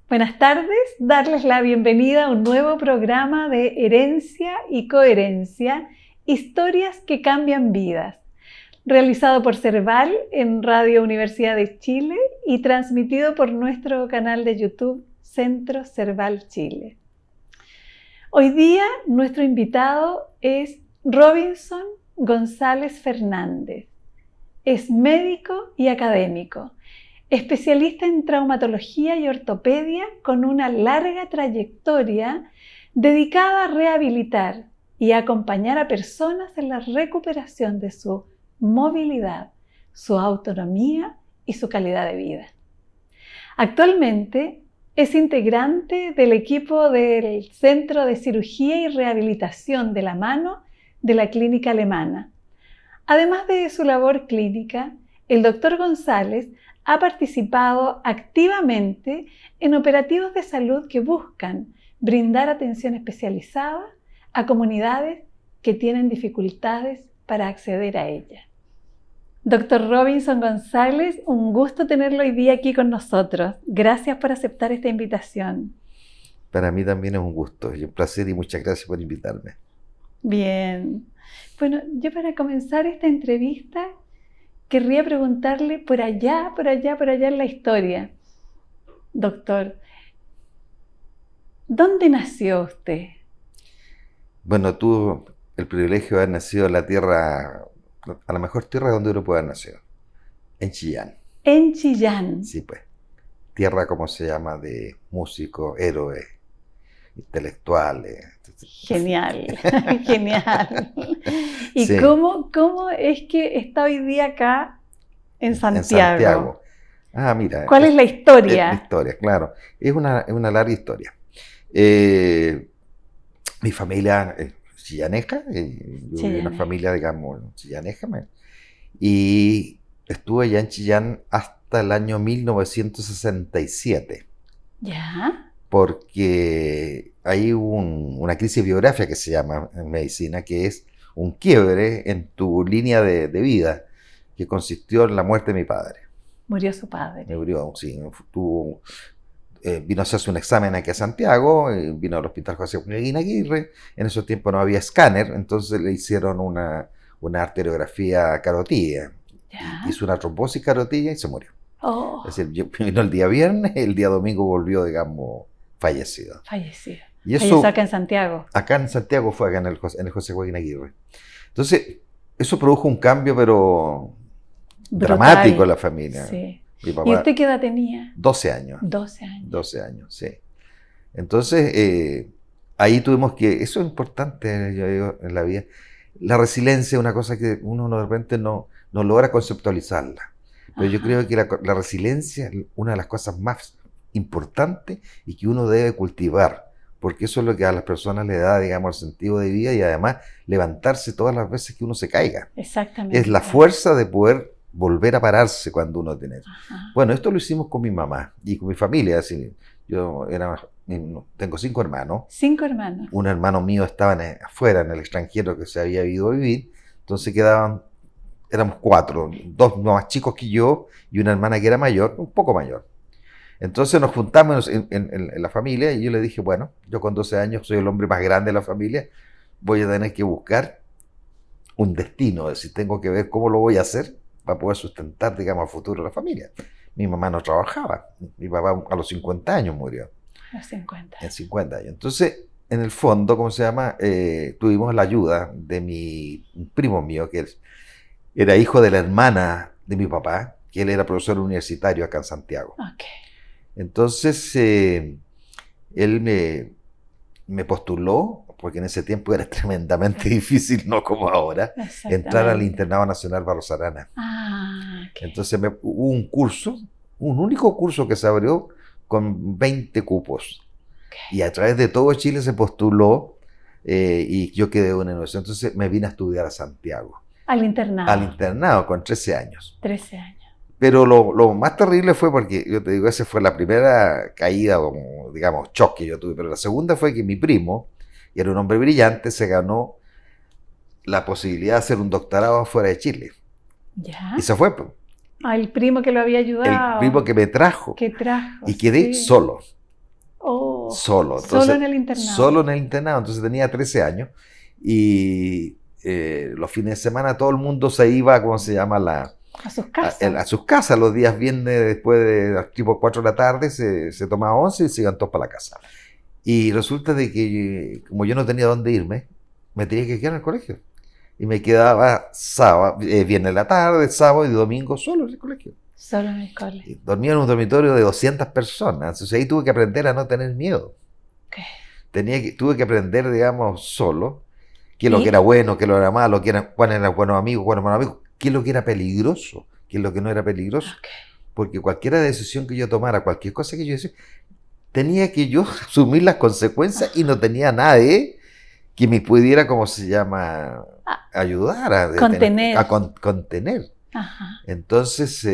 Buenas tardes, darles la bienvenida a un nuevo programa de Herencia y Coherencia, historias que cambian vidas, realizado por Cerval en Radio Universidad de Chile y transmitido por nuestro canal de YouTube Centro Cerval Chile. Hoy día nuestro invitado es Robinson González Fernández. Es médico y académico, especialista en traumatología y ortopedia con una larga trayectoria dedicada a rehabilitar y acompañar a personas en la recuperación de su movilidad, su autonomía y su calidad de vida. Actualmente es integrante del equipo del Centro de Cirugía y Rehabilitación de la Mano de la Clínica Alemana. Además de su labor clínica, el Dr. González ha participado activamente en operativos de salud que buscan brindar atención especializada a comunidades que tienen dificultades para acceder a ella. Dr. Robinson González, un gusto tenerlo hoy día aquí con nosotros. Gracias por aceptar esta invitación. Para mí también es un gusto y un placer y muchas gracias por invitarme. Bien. Bueno, yo para comenzar esta entrevista querría preguntarle por allá en la historia. Doctor, ¿dónde nació usted? Bueno, tuve el privilegio de haber nacido en la tierra, a la mejor tierra donde uno puede haber nacido, en Chillán. En Chillán. Sí, pues. Tierra, como se llama, de músicos, héroes, intelectuales. Genial, genial. ¿Y sí. cómo es que está hoy día acá en Santiago? En Santiago. Ah, mira. ¿Cuál es la historia? La historia, claro. Es una larga historia. Mi familia es chillaneja, yo vivo en una familia, digamos, chillaneja, y estuve allá en Chillán hasta el año 1967. ¿Ya? Porque hay una crisis biográfica que se llama en medicina, que es un quiebre en tu línea de vida, que consistió en la muerte de mi padre. Murió su padre. Murió, sí. Vino a hacerse un examen aquí a Santiago, vino al hospital José Joaquín Aguirre. En esos tiempos no había escáner, entonces le hicieron una arteriografía carotídea. Hizo una trombosis carotídea y se murió. Oh. Es decir, vino el día viernes, el día domingo volvió, digamos, fallecido. Fallecido. Y eso acá en Santiago. Acá en Santiago fue acá en el José Joaquín Aguirre. Entonces, eso produjo un cambio, pero brutal, dramático en la familia. Sí. Mi papá, ¿Y usted qué edad tenía? 12 años. 12 años. 12 años, sí. Entonces, ahí tuvimos que, eso es importante, yo digo, en la vida. La resiliencia es una cosa que uno de repente no logra conceptualizarla. Pero yo creo que la resiliencia es una de las cosas más importantes y que uno debe cultivar, porque eso es lo que a las personas le da, digamos, el sentido de vida y además levantarse todas las veces que uno se caiga. Exactamente. Es la fuerza de poder volver a pararse cuando uno tiene eso. Ajá. Bueno, esto lo hicimos con mi mamá y con mi familia. Así, tengo 5 hermanos. 5 hermanos. Un hermano mío estaba afuera, en el extranjero, que se había ido a vivir, entonces éramos 4, 2 más chicos que yo y una hermana que era mayor, un poco mayor. Entonces nos juntamos en la familia y yo le dije, bueno, yo con 12 años soy el hombre más grande de la familia, voy a tener que buscar un destino, es decir, tengo que ver cómo lo voy a hacer para poder sustentar, digamos, al futuro de la familia. Mi mamá no trabajaba, mi papá a los 50 años murió. A los 50. En 50 años. Entonces, en el fondo, ¿cómo se llama? Tuvimos la ayuda de un primo mío, que era hijo de la hermana de mi papá, que él era profesor universitario acá en Santiago. Okay. Entonces, él me postuló, porque en ese tiempo era tremendamente difícil, no como ahora, entrar al Internado Nacional Barros Arana. Okay. Entonces hubo un curso, un único curso que se abrió con 20 cupos. Okay. Y a través de todo Chile se postuló y yo quedé en una universidad. Entonces me vine a estudiar a Santiago. ¿Al internado? Al internado, con 13 años. 13 años. Pero lo más terrible fue porque, yo te digo, esa fue la primera caída, como, digamos, choque que yo tuve. Pero la segunda fue que mi primo, que era un hombre brillante, se ganó la posibilidad de hacer un doctorado fuera de Chile. ¿Ya? Y se fue. El primo que lo había ayudado. El primo que me trajo. Que trajo. Y quedé solo. Solo. Entonces, solo en el internado. Solo en el internado. Entonces tenía 13 años y los fines de semana todo el mundo se iba, ¿cómo se llama? A sus casas. A sus casas. Los días viernes, después de tipo 4 de la tarde, se tomaba 11 y se iban todos para la casa. Y resulta de que, como yo no tenía dónde irme, me tenía que quedar en el colegio. Y me quedaba viernes en la tarde, sábado y domingo solo en el colegio. Solo en el colegio. Y dormía en un dormitorio de 200 personas. Entonces ahí tuve que aprender a no tener miedo. Tuve que aprender, digamos, solo, qué es lo que era bueno, qué es lo que era malo, cuáles eran buenos amigos, cuáles eran malos amigos, qué es lo que era peligroso, qué es lo que no era peligroso. Porque cualquier decisión que yo tomara, cualquier cosa que yo hiciera, tenía que yo asumir las consecuencias y no tenía nadie que me pudiera, ¿cómo se llama?, ayudar a contener. Ajá. Entonces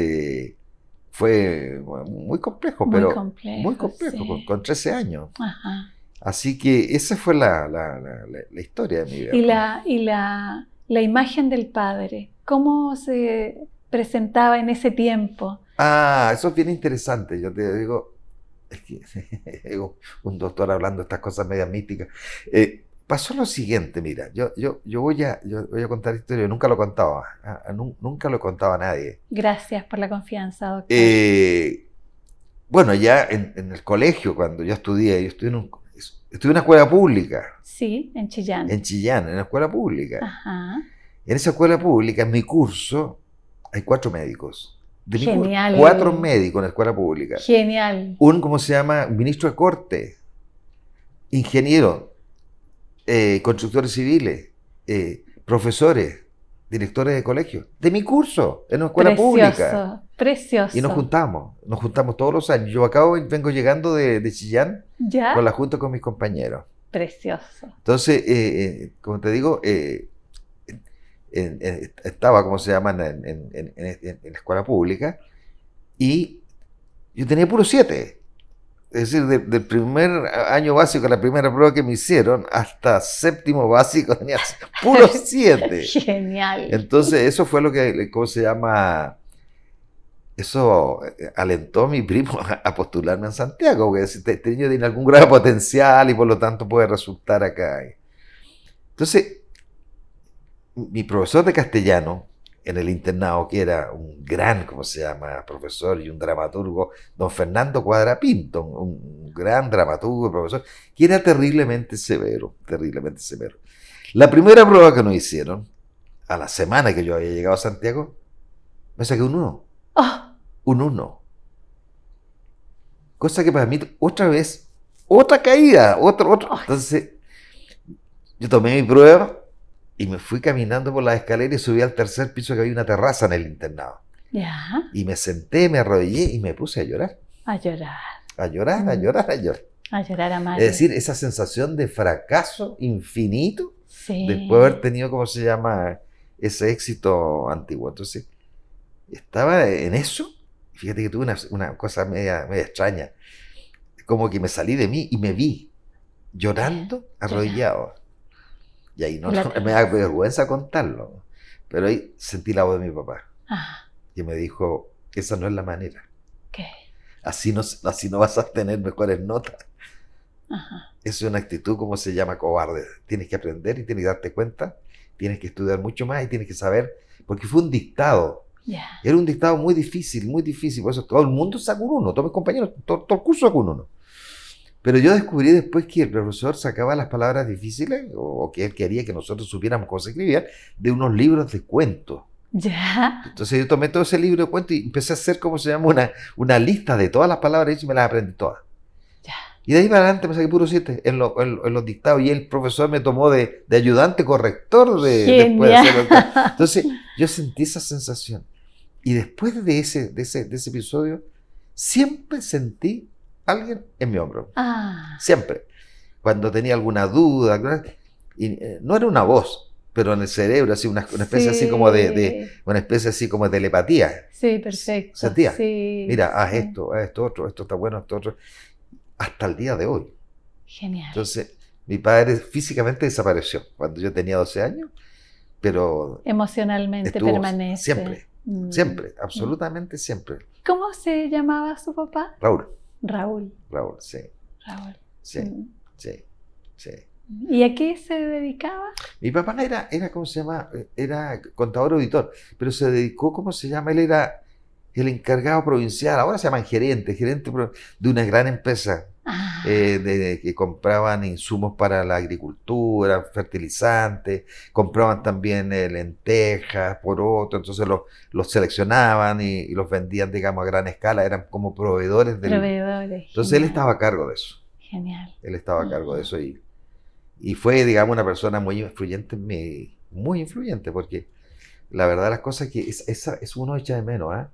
fue muy complejo, muy complejo, sí. con 13 años. Ajá. Así que esa fue la historia de mi vida. Y la imagen del padre, ¿cómo se presentaba en ese tiempo? Eso es bien interesante. Yo te digo, es que un doctor hablando de estas cosas medias místicas. Pasó lo siguiente, mira, yo voy a contar historia, nunca lo contaba, nunca lo contaba a nadie. Gracias por la confianza, doctor. Bueno, ya en el colegio, cuando yo estudié en una escuela pública. Sí, en Chillán. En Chillán, en una escuela pública. Ajá. En esa escuela pública, en mi curso, hay 4 médicos. Genial. 4 médicos en la escuela pública. Genial. ¿Cómo se llama? Ministro de Corte, ingeniero, constructores civiles, profesores, directores de colegio, de mi curso, en una escuela pública. Precioso. Y nos juntamos todos los años. Yo vengo llegando de Chillán, ¿ya?, con la junta con mis compañeros. Precioso. Entonces, como te digo, estaba, ¿cómo se llama?, en la escuela pública, y yo tenía puro 7. Es decir, del primer año básico, la primera prueba que me hicieron, hasta séptimo básico, tenía puro 7. Genial. Entonces, eso fue lo que, ¿cómo se llama? Eso alentó a mi primo a postularme en Santiago, porque tenía algún grado de potencial y por lo tanto puede resultar acá. Entonces, mi profesor de castellano en el internado, que era un gran, ¿cómo se llama?, profesor y un dramaturgo, don Fernando Cuadra Pinto, un gran dramaturgo y profesor, que era terriblemente severo, terriblemente severo. La primera prueba que nos hicieron, a la semana que yo había llegado a Santiago, me saqué un 1. Un 1. Cosa que para mí, otra vez, otra caída, otro. Entonces, yo tomé mi prueba y me fui caminando por las escaleras y subí al 3er piso, que había una terraza en el internado. Ya. Y me senté, me arrodillé y me puse a llorar. A llorar. A llorar, a llorar, a llorar. A llorar a Mario. Es decir, esa sensación de fracaso infinito, sí, después de haber tenido, ¿cómo se llama?, ese éxito antiguo. Entonces, estaba en eso. Fíjate que tuve una cosa media extraña. Como que me salí de mí y me vi llorando, arrodillado. Y ahí no me da vergüenza contarlo. Pero ahí sentí la voz de mi papá. Y me dijo, esa no es la manera. ¿Qué? Así no vas a tener mejores notas. Ajá. Es una actitud, ¿cómo se llama?, cobarde. Tienes que aprender y tienes que darte cuenta. Tienes que estudiar mucho más y tienes que saber. Porque fue un dictado. Yeah. Era un dictado muy difícil, muy difícil. Por eso todo el mundo sacó un 1. Todos mis compañeros, todo el curso sacó un 1. Pero yo descubrí después que el profesor sacaba las palabras difíciles, o que él quería que nosotros supiéramos cómo se escribían, de unos libros de cuentos. Ya. Entonces yo tomé todo ese libro de cuentos y empecé a hacer, ¿cómo se llama?, una lista de todas las palabras y me las aprendí todas. Ya. Y de ahí para adelante me saqué puro 7 en los dictados, y el profesor me tomó de ayudante corrector después de hacerlo. Entonces yo sentí esa sensación. Y después de ese episodio, siempre sentí alguien en mi hombro. Siempre. Cuando tenía alguna duda, y no era una voz, pero en el cerebro, así una especie, sí, así como una especie así como de telepatía. Sí, perfecto. Sentía. Sí, mira, haz esto otro, esto está bueno, esto otro. Hasta el día de hoy. Genial. Entonces, mi padre físicamente desapareció cuando yo tenía 12 años, pero emocionalmente permanece. Siempre. Siempre, absolutamente siempre. ¿Cómo se llamaba su papá? Raúl. Raúl. Raúl, sí. Raúl. sí, Mm. sí, sí. ¿Y a qué se dedicaba? Mi papá era, ¿cómo se llama? Era contador auditor, pero se dedicó, ¿cómo se llama? Él era el encargado provincial, ahora se llaman de una gran empresa Ah, que compraban insumos para la agricultura, fertilizantes, compraban también lentejas, porotos, entonces los seleccionaban y los vendían, digamos, a gran escala, eran como proveedores del... proveedores, Entonces él genial, estaba a cargo de eso, genial. él estaba a cargo de Ajá. eso y fue, digamos, una persona muy influyente en mí, muy influyente, porque la verdad las cosas que es uno echa de menos, ¿ah?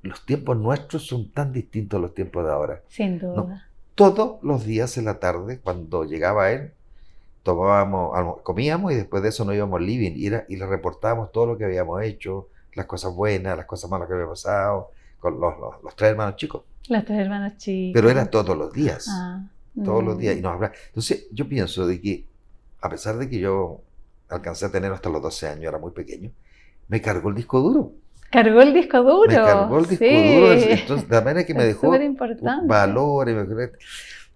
Los tiempos nuestros son tan distintos a los tiempos de ahora. Sin No, duda. todos los días en la tarde, cuando llegaba él, comíamos y después de eso nos íbamos al living y le reportábamos todo lo que habíamos hecho, las cosas buenas, las cosas malas que había pasado, con los tres hermanos chicos. Los tres hermanos Pero era chicos. todos los días, Ah, todos los días. mm. Y nos hablaba. Entonces yo pienso de que, a pesar de que yo alcancé a tener hasta los 12 años, era muy pequeño, me cargó el disco duro. Cargó el disco Me duro, cargó el disco duro, sí. entonces de manera que me Es súper dejó importante. valores.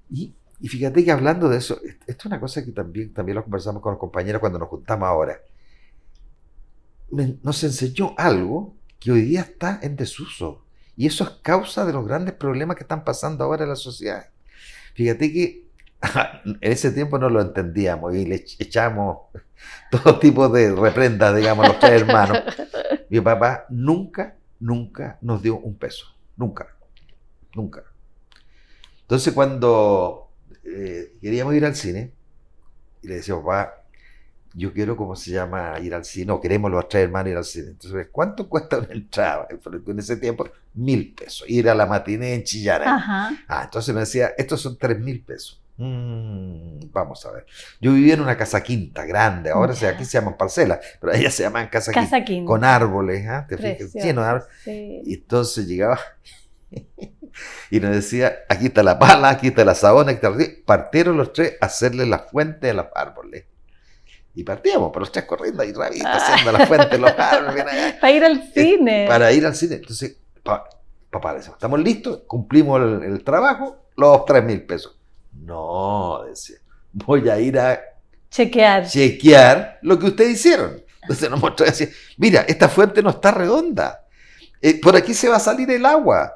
Y fíjate que hablando de eso, esto es una cosa que también lo conversamos con los compañeros cuando nos juntamos ahora. Nos enseñó algo que hoy día está en desuso. Y eso es causa de los grandes problemas que están pasando ahora en la sociedad. Fíjate que en ese tiempo no lo entendíamos y le echamos todo tipo de reprendas, digamos, a los tres hermanos. Mi papá nunca nos dio un peso. Nunca, nunca. Entonces cuando queríamos ir al cine, y le decíamos, papá, yo quiero, ¿cómo se llama?, ir al cine, o queremos los tres hermanos ir al cine. Entonces, ¿cuánto cuesta una entrada? En ese tiempo, 1.000 pesos. Ir a la matiné en Chillana. Ajá. Entonces me decía, estos son 3.000 pesos. Vamos a ver. Yo vivía en una casa quinta grande, ahora aquí Ya. se llaman parcelas, pero ellas se llaman casa quinta, Casa Quinta. con árboles, ¿te fijas? Precioso, Lleno de árboles. sí. Y entonces llegaba y nos decía, aquí está la pala, aquí está la sabona, aquí está partieron los tres a hacerle la fuente a los árboles. Y partíamos, pero los tres corriendo ahí rapidito, haciendo la fuente, los árboles. Para ir al cine. Para ir al cine. Entonces, papá, decimos, ¿estamos listos? Cumplimos el trabajo, los 3.000 pesos. No, decía, voy a ir a chequear lo que ustedes hicieron. Entonces nos mostró y decía, mira, esta fuente no está redonda. Por aquí se va a salir el agua.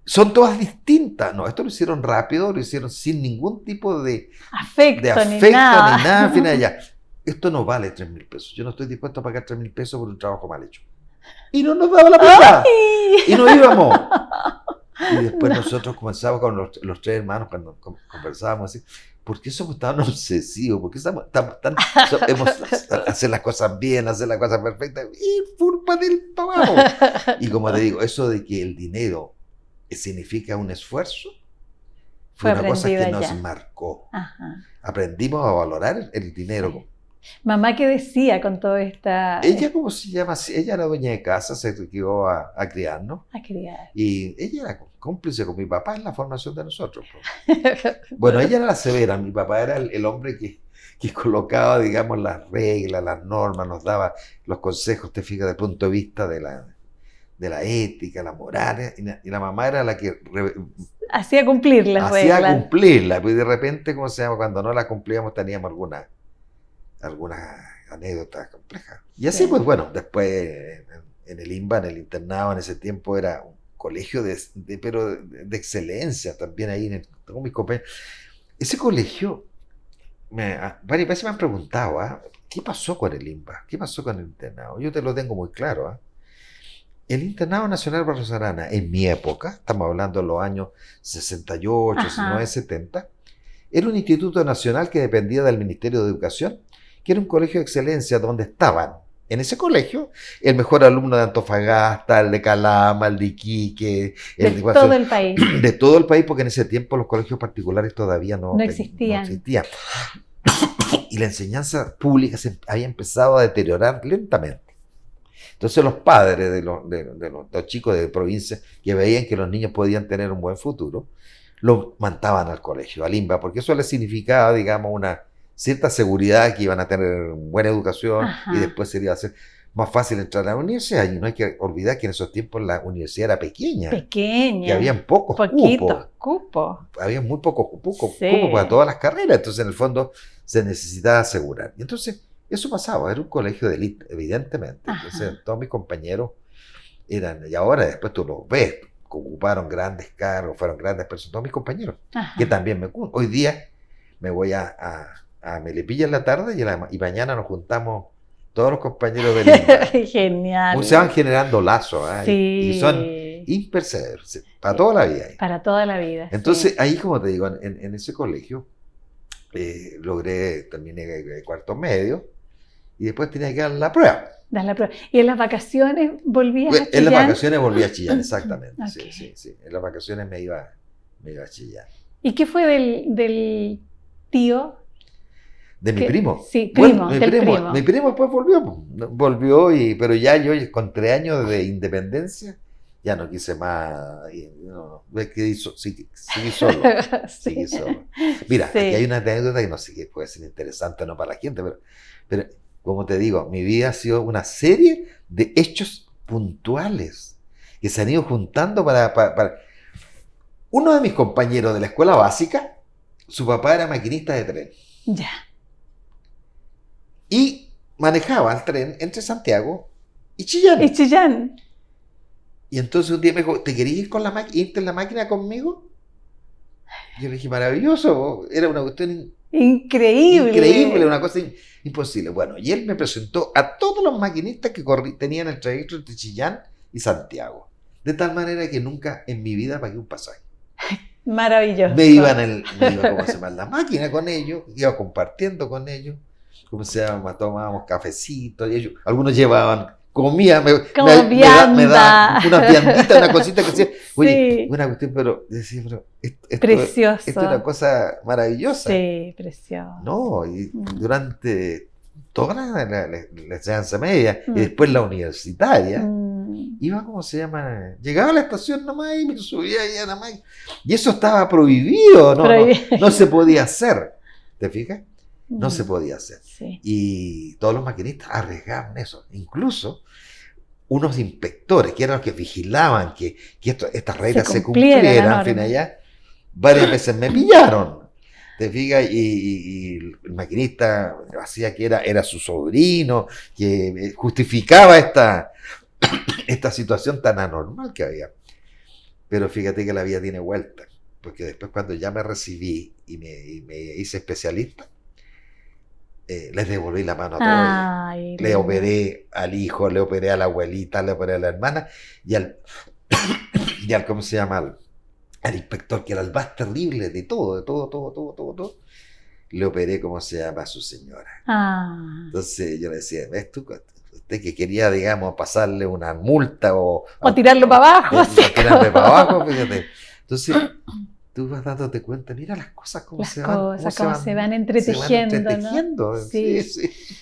Son todas distintas. No, esto lo hicieron rápido, lo hicieron sin ningún tipo de afecto ni ni nada. nada. Fin allá. Esto no vale 3.000 pesos. Yo no estoy dispuesto a pagar 3.000 pesos por un trabajo mal hecho. Y no nos daba la plata. ¡Ay! Y nos íbamos. Y después nosotros comenzamos con los tres hermanos cuando conversábamos así. ¿Por qué somos tan obsesivos? ¿Por qué estamos tan hacer las cosas bien, hacer las cosas perfectas? Y culpa del trabajo. Y como te digo, eso de que el dinero significa un esfuerzo, fue una cosa que nos marcó. Ajá. Aprendimos a valorar el dinero. Sí. Mamá, ¿qué decía con toda esta...? Ella, ¿cómo se llama? Ella era dueña de casa, se quedó a criarnos. A criar. Y ella era cómplice con mi papá en la formación de nosotros. Bueno, ella era la severa, mi papá era el hombre que colocaba, digamos, las reglas, las normas, nos daba los consejos, te fijas, desde el punto de vista de la ética, la moral, y la mamá era la que hacía cumplir las reglas. Hacía cumplirla, pues de repente, ¿cómo se llama? Cuando no la cumplíamos teníamos alguna anécdota compleja. Y así, pues bueno, después en el INBA, en el internado, en ese tiempo era un colegio pero de excelencia también ahí, con mis compañeros. Ese colegio, varias veces me han preguntado, ¿qué pasó con el INBA? ¿Qué pasó con el internado? Yo te lo tengo muy claro, El Internado Nacional Barros Arana, en mi época, estamos hablando de los años 68, 69, 70, era un instituto nacional que dependía del Ministerio de Educación, que era un colegio de excelencia donde estaban, en ese colegio, el mejor alumno de Antofagasta, el de Calama, el de Iquique, de todo el país. De todo el país, porque en ese tiempo los colegios particulares todavía no existían. Y la enseñanza pública se había empezado a deteriorar lentamente. Entonces los padres de los chicos de provincia que veían que los niños podían tener un buen futuro, los mandaban al colegio, al INBA, porque eso les significaba, digamos, una cierta seguridad que iban a tener buena educación. Ajá. Y después sería hacer... más fácil entrar a la universidad. Y no hay que olvidar que en esos tiempos la universidad era pequeña. Pequeña. Y habían pocos poquitos cupos. Había muy pocos cupos Sí. para todas las carreras. Entonces, en el fondo, se necesitaba asegurar. Y entonces, eso pasaba. Era un colegio de élite, evidentemente. Entonces, Ajá. todos mis compañeros eran... Y ahora, después tú los ves, ocuparon grandes cargos, fueron grandes personas. Todos mis compañeros, Ajá. que también hoy día me voy a Melipilla en la tarde y mañana nos juntamos todos los compañeros de Lima. Genial. Se van generando lazos, ¿eh? Sí. Y son imperceptibles, para toda la vida. Para toda la vida. Entonces, sí. ahí, como te digo, en ese colegio terminé el cuarto medio y después tenía que dar la prueba. Das la prueba. ¿Y en las vacaciones volvías a Chillán? En las vacaciones volví a Chillán, exactamente. Okay. Sí. En las vacaciones me iba a Chillán. ¿Y qué fue del tío? ¿De mi primo? Sí, primo, bueno, del primo. Mi primo después volvió, pero ya yo con 3 años de independencia ya no quise más, seguí solo. Seguí solo. Mira, Sí. aquí hay una anécdota que no sé qué puede ser interesante o no para la gente, pero como te digo, mi vida ha sido una serie de hechos puntuales que se han ido juntando para... Uno de mis compañeros de la escuela básica, su papá era maquinista de tren. Ya. Y manejaba el tren entre Santiago y Chillán. ¿Y Chillán? Y entonces un día me dijo, ¿te querías ir irte en la máquina conmigo? Yo le dije, maravilloso. Era una cuestión increíble, una cosa imposible. Bueno, y él me presentó a todos los maquinistas que tenían el trayecto entre Chillán y Santiago. De tal manera que nunca en mi vida pagué un pasaje. Maravilloso. Me iba ¿cómo se llama? En la máquina con ellos, iba compartiendo con ellos. ¿Cómo se llama? Tomábamos cafecitos. Y ellos, algunos llevaban comida, me daban unas vianditas, una cosita que decía, oye, Sí. una cuestión, pero Precioso. esto es una cosa maravillosa. Sí, precioso. No, y durante toda la enseñanza media y después la universitaria, iba, ¿cómo se llama? Llegaba a la estación nomás y me subía allá nomás. Y eso estaba prohibido, no se podía hacer. ¿Te fijas? No se podía hacer. Sí. Y todos los maquinistas arriesgaban eso. Incluso unos inspectores, que eran los que vigilaban que estas reglas se cumplieran, en fin, allá, varias veces me pillaron. ¿Te fijas? Y el maquinista hacía que era su sobrino, que justificaba esta situación tan anormal que había. Pero fíjate que la vida tiene vuelta, porque después cuando ya me recibí y me hice especialista, les devolví la mano a todos. Le operé al hijo, le operé a la abuelita, le operé a la hermana y al ¿cómo se llama? Al inspector, que era el más terrible de todo. Le operé, ¿cómo se llama? A su señora. Entonces yo le decía, ¿ves tú? Usted que quería, digamos, pasarle una multa o tirarlo para abajo. O tirarle para abajo, fíjate. Entonces tú vas dándote cuenta, mira las cosas cómo se van entretejiendo, ¿no? Sí.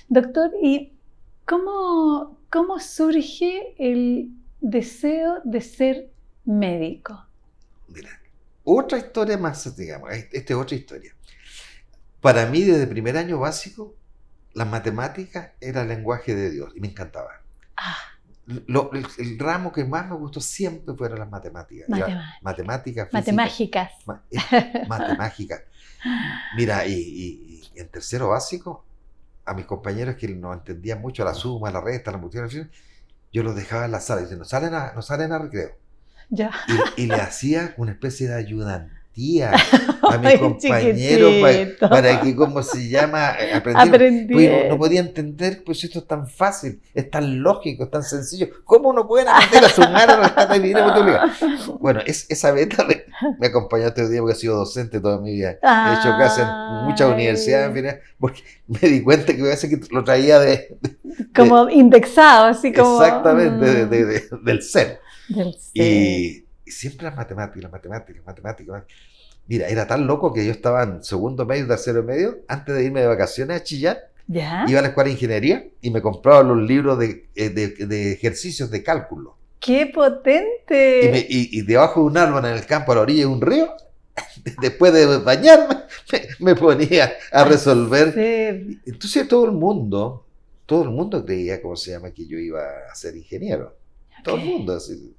Doctor, ¿y cómo surge el deseo de ser médico? Mira, otra historia más, digamos, esta es otra historia. Para mí, desde primer año básico, las matemáticas era el lenguaje de Dios y me encantaba. El ramo que más me gustó siempre fueron las matemáticas. Matemáticas, matemáticas. Matemáticas. Mira, y en tercero básico, a mis compañeros que no entendían mucho la suma, la resta, la multiplicación, yo los dejaba en la sala y decían, no salen a recreo. Ya. Y le hacía una especie de ayudantía a mis compañeros para que, ¿cómo se llama? Aprendieran. Pues no podía entender, pues esto es tan fácil, es tan lógico, es tan sencillo. ¿Cómo no pueden aprender a sumar, a restar, a dividir, a multiplicar? Bueno, esa beta me acompañó este día porque he sido docente toda mi vida. He hecho clases en muchas universidades, en fin, porque me di cuenta que a veces que lo traía como indexado, así como... Exactamente, del ser. Y siempre las matemáticas. Mira, era tan loco que yo estaba en segundo medio, tercero medio, antes de irme de vacaciones a Chillán, iba a la escuela de ingeniería y me compraba los libros de ejercicios de cálculo. ¡Qué potente! Y debajo de un árbol en el campo, a la orilla de un río, después de bañarme, me ponía a resolver. Entonces todo el mundo todo el mundo creía, ¿cómo se llama?, que yo iba a ser ingeniero. Todo el mundo, así.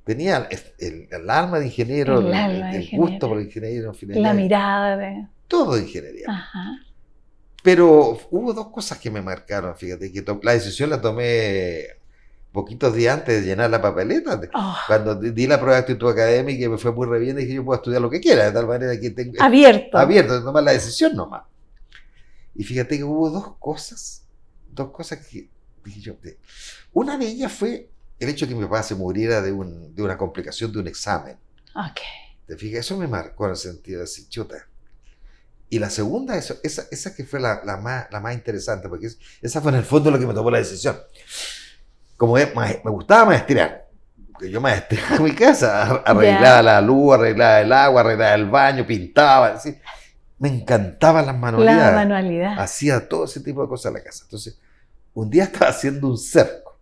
Tenía el alma de ingeniero, el gusto por el ingeniero. La mirada de... Todo de ingeniería. Ajá. Pero hubo dos cosas que me marcaron, fíjate, que la decisión la tomé poquitos días antes de llenar la papeleta. Cuando di la prueba de actitud académica y me fue muy re bien, dije, yo puedo estudiar lo que quiera, de tal manera que tengo... Abierto, de tomar la decisión nomás. Y fíjate que hubo dos cosas que dije yo. Una de ellas fue el hecho de que mi papá se muriera de una complicación de un examen. ¿Te fijas? Eso me marcó en el sentido de decir, chuta. Y la segunda, esa que fue la más interesante, porque esa fue en el fondo lo que me tomó la decisión. Como me gustaba maestrear, porque yo maestraba en mi casa, arreglaba la luz, arreglaba el agua, arreglaba el baño, pintaba, así. Me encantaban las manualidades. La manualidad. Hacía todo ese tipo de cosas en la casa. Entonces, un día estaba haciendo un cerco.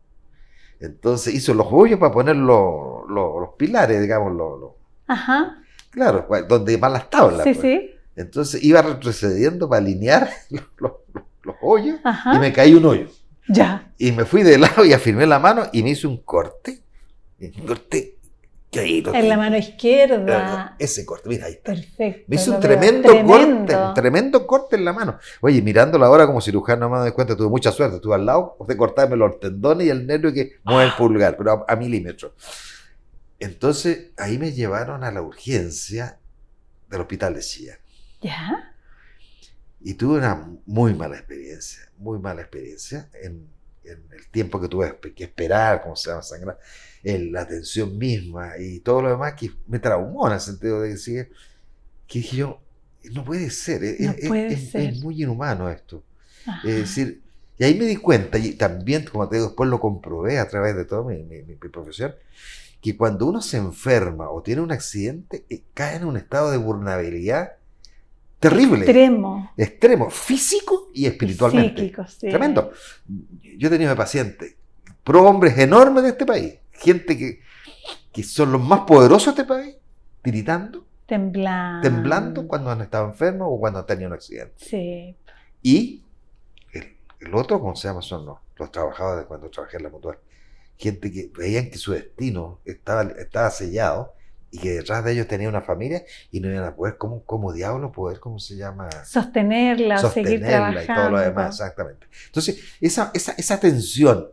Entonces hizo los hoyos para poner los pilares, digamos. Ajá. Claro, donde van las tablas. Sí, pues. Sí. Entonces iba retrocediendo para alinear los hoyos. Ajá. Y me caí un hoyo. Ya. Y me fui de lado y afirmé la mano y me hice un corte. Un corte. En la mano izquierda. Ese corte, mira, ahí está. Perfecto. Me hice un tremendo corte en la mano. Oye, mirándolo ahora como cirujano no me doy cuenta, tuve mucha suerte. Estuve al lado de cortarme los tendones y el nervio que mueve el pulgar, pero a milímetros. Entonces, ahí me llevaron a la urgencia del hospital de Chillán. ¿Ya? Y tuve una muy mala experiencia en el tiempo que tuve que esperar, cómo se llama, sangrar, la atención misma y todo lo demás que me traumó en el sentido de decir que dije yo, no puede ser, es muy inhumano esto. Ajá. Es decir, y ahí me di cuenta, y también, como te digo, después lo comprobé a través de toda mi profesión, que cuando uno se enferma o tiene un accidente, cae en un estado de vulnerabilidad terrible. Extremo, físico y espiritualmente. Psíquico, sí. Tremendo. Yo he tenido pacientes, hombres enormes de este país, gente que son los más poderosos de este país, tiritando, temblando cuando han estado enfermos o cuando han tenido un accidente. Sí. Y el otro, ¿cómo se llama? Son los trabajadores de cuando trabajé en la Mutual. Gente que veían que su destino estaba sellado y que detrás de ellos tenía una familia y no iban a poder, ¿cómo diablos poder, cómo se llama? Sostenerla o seguir trabajando. Y todo lo demás, exactamente. Entonces, esa tensión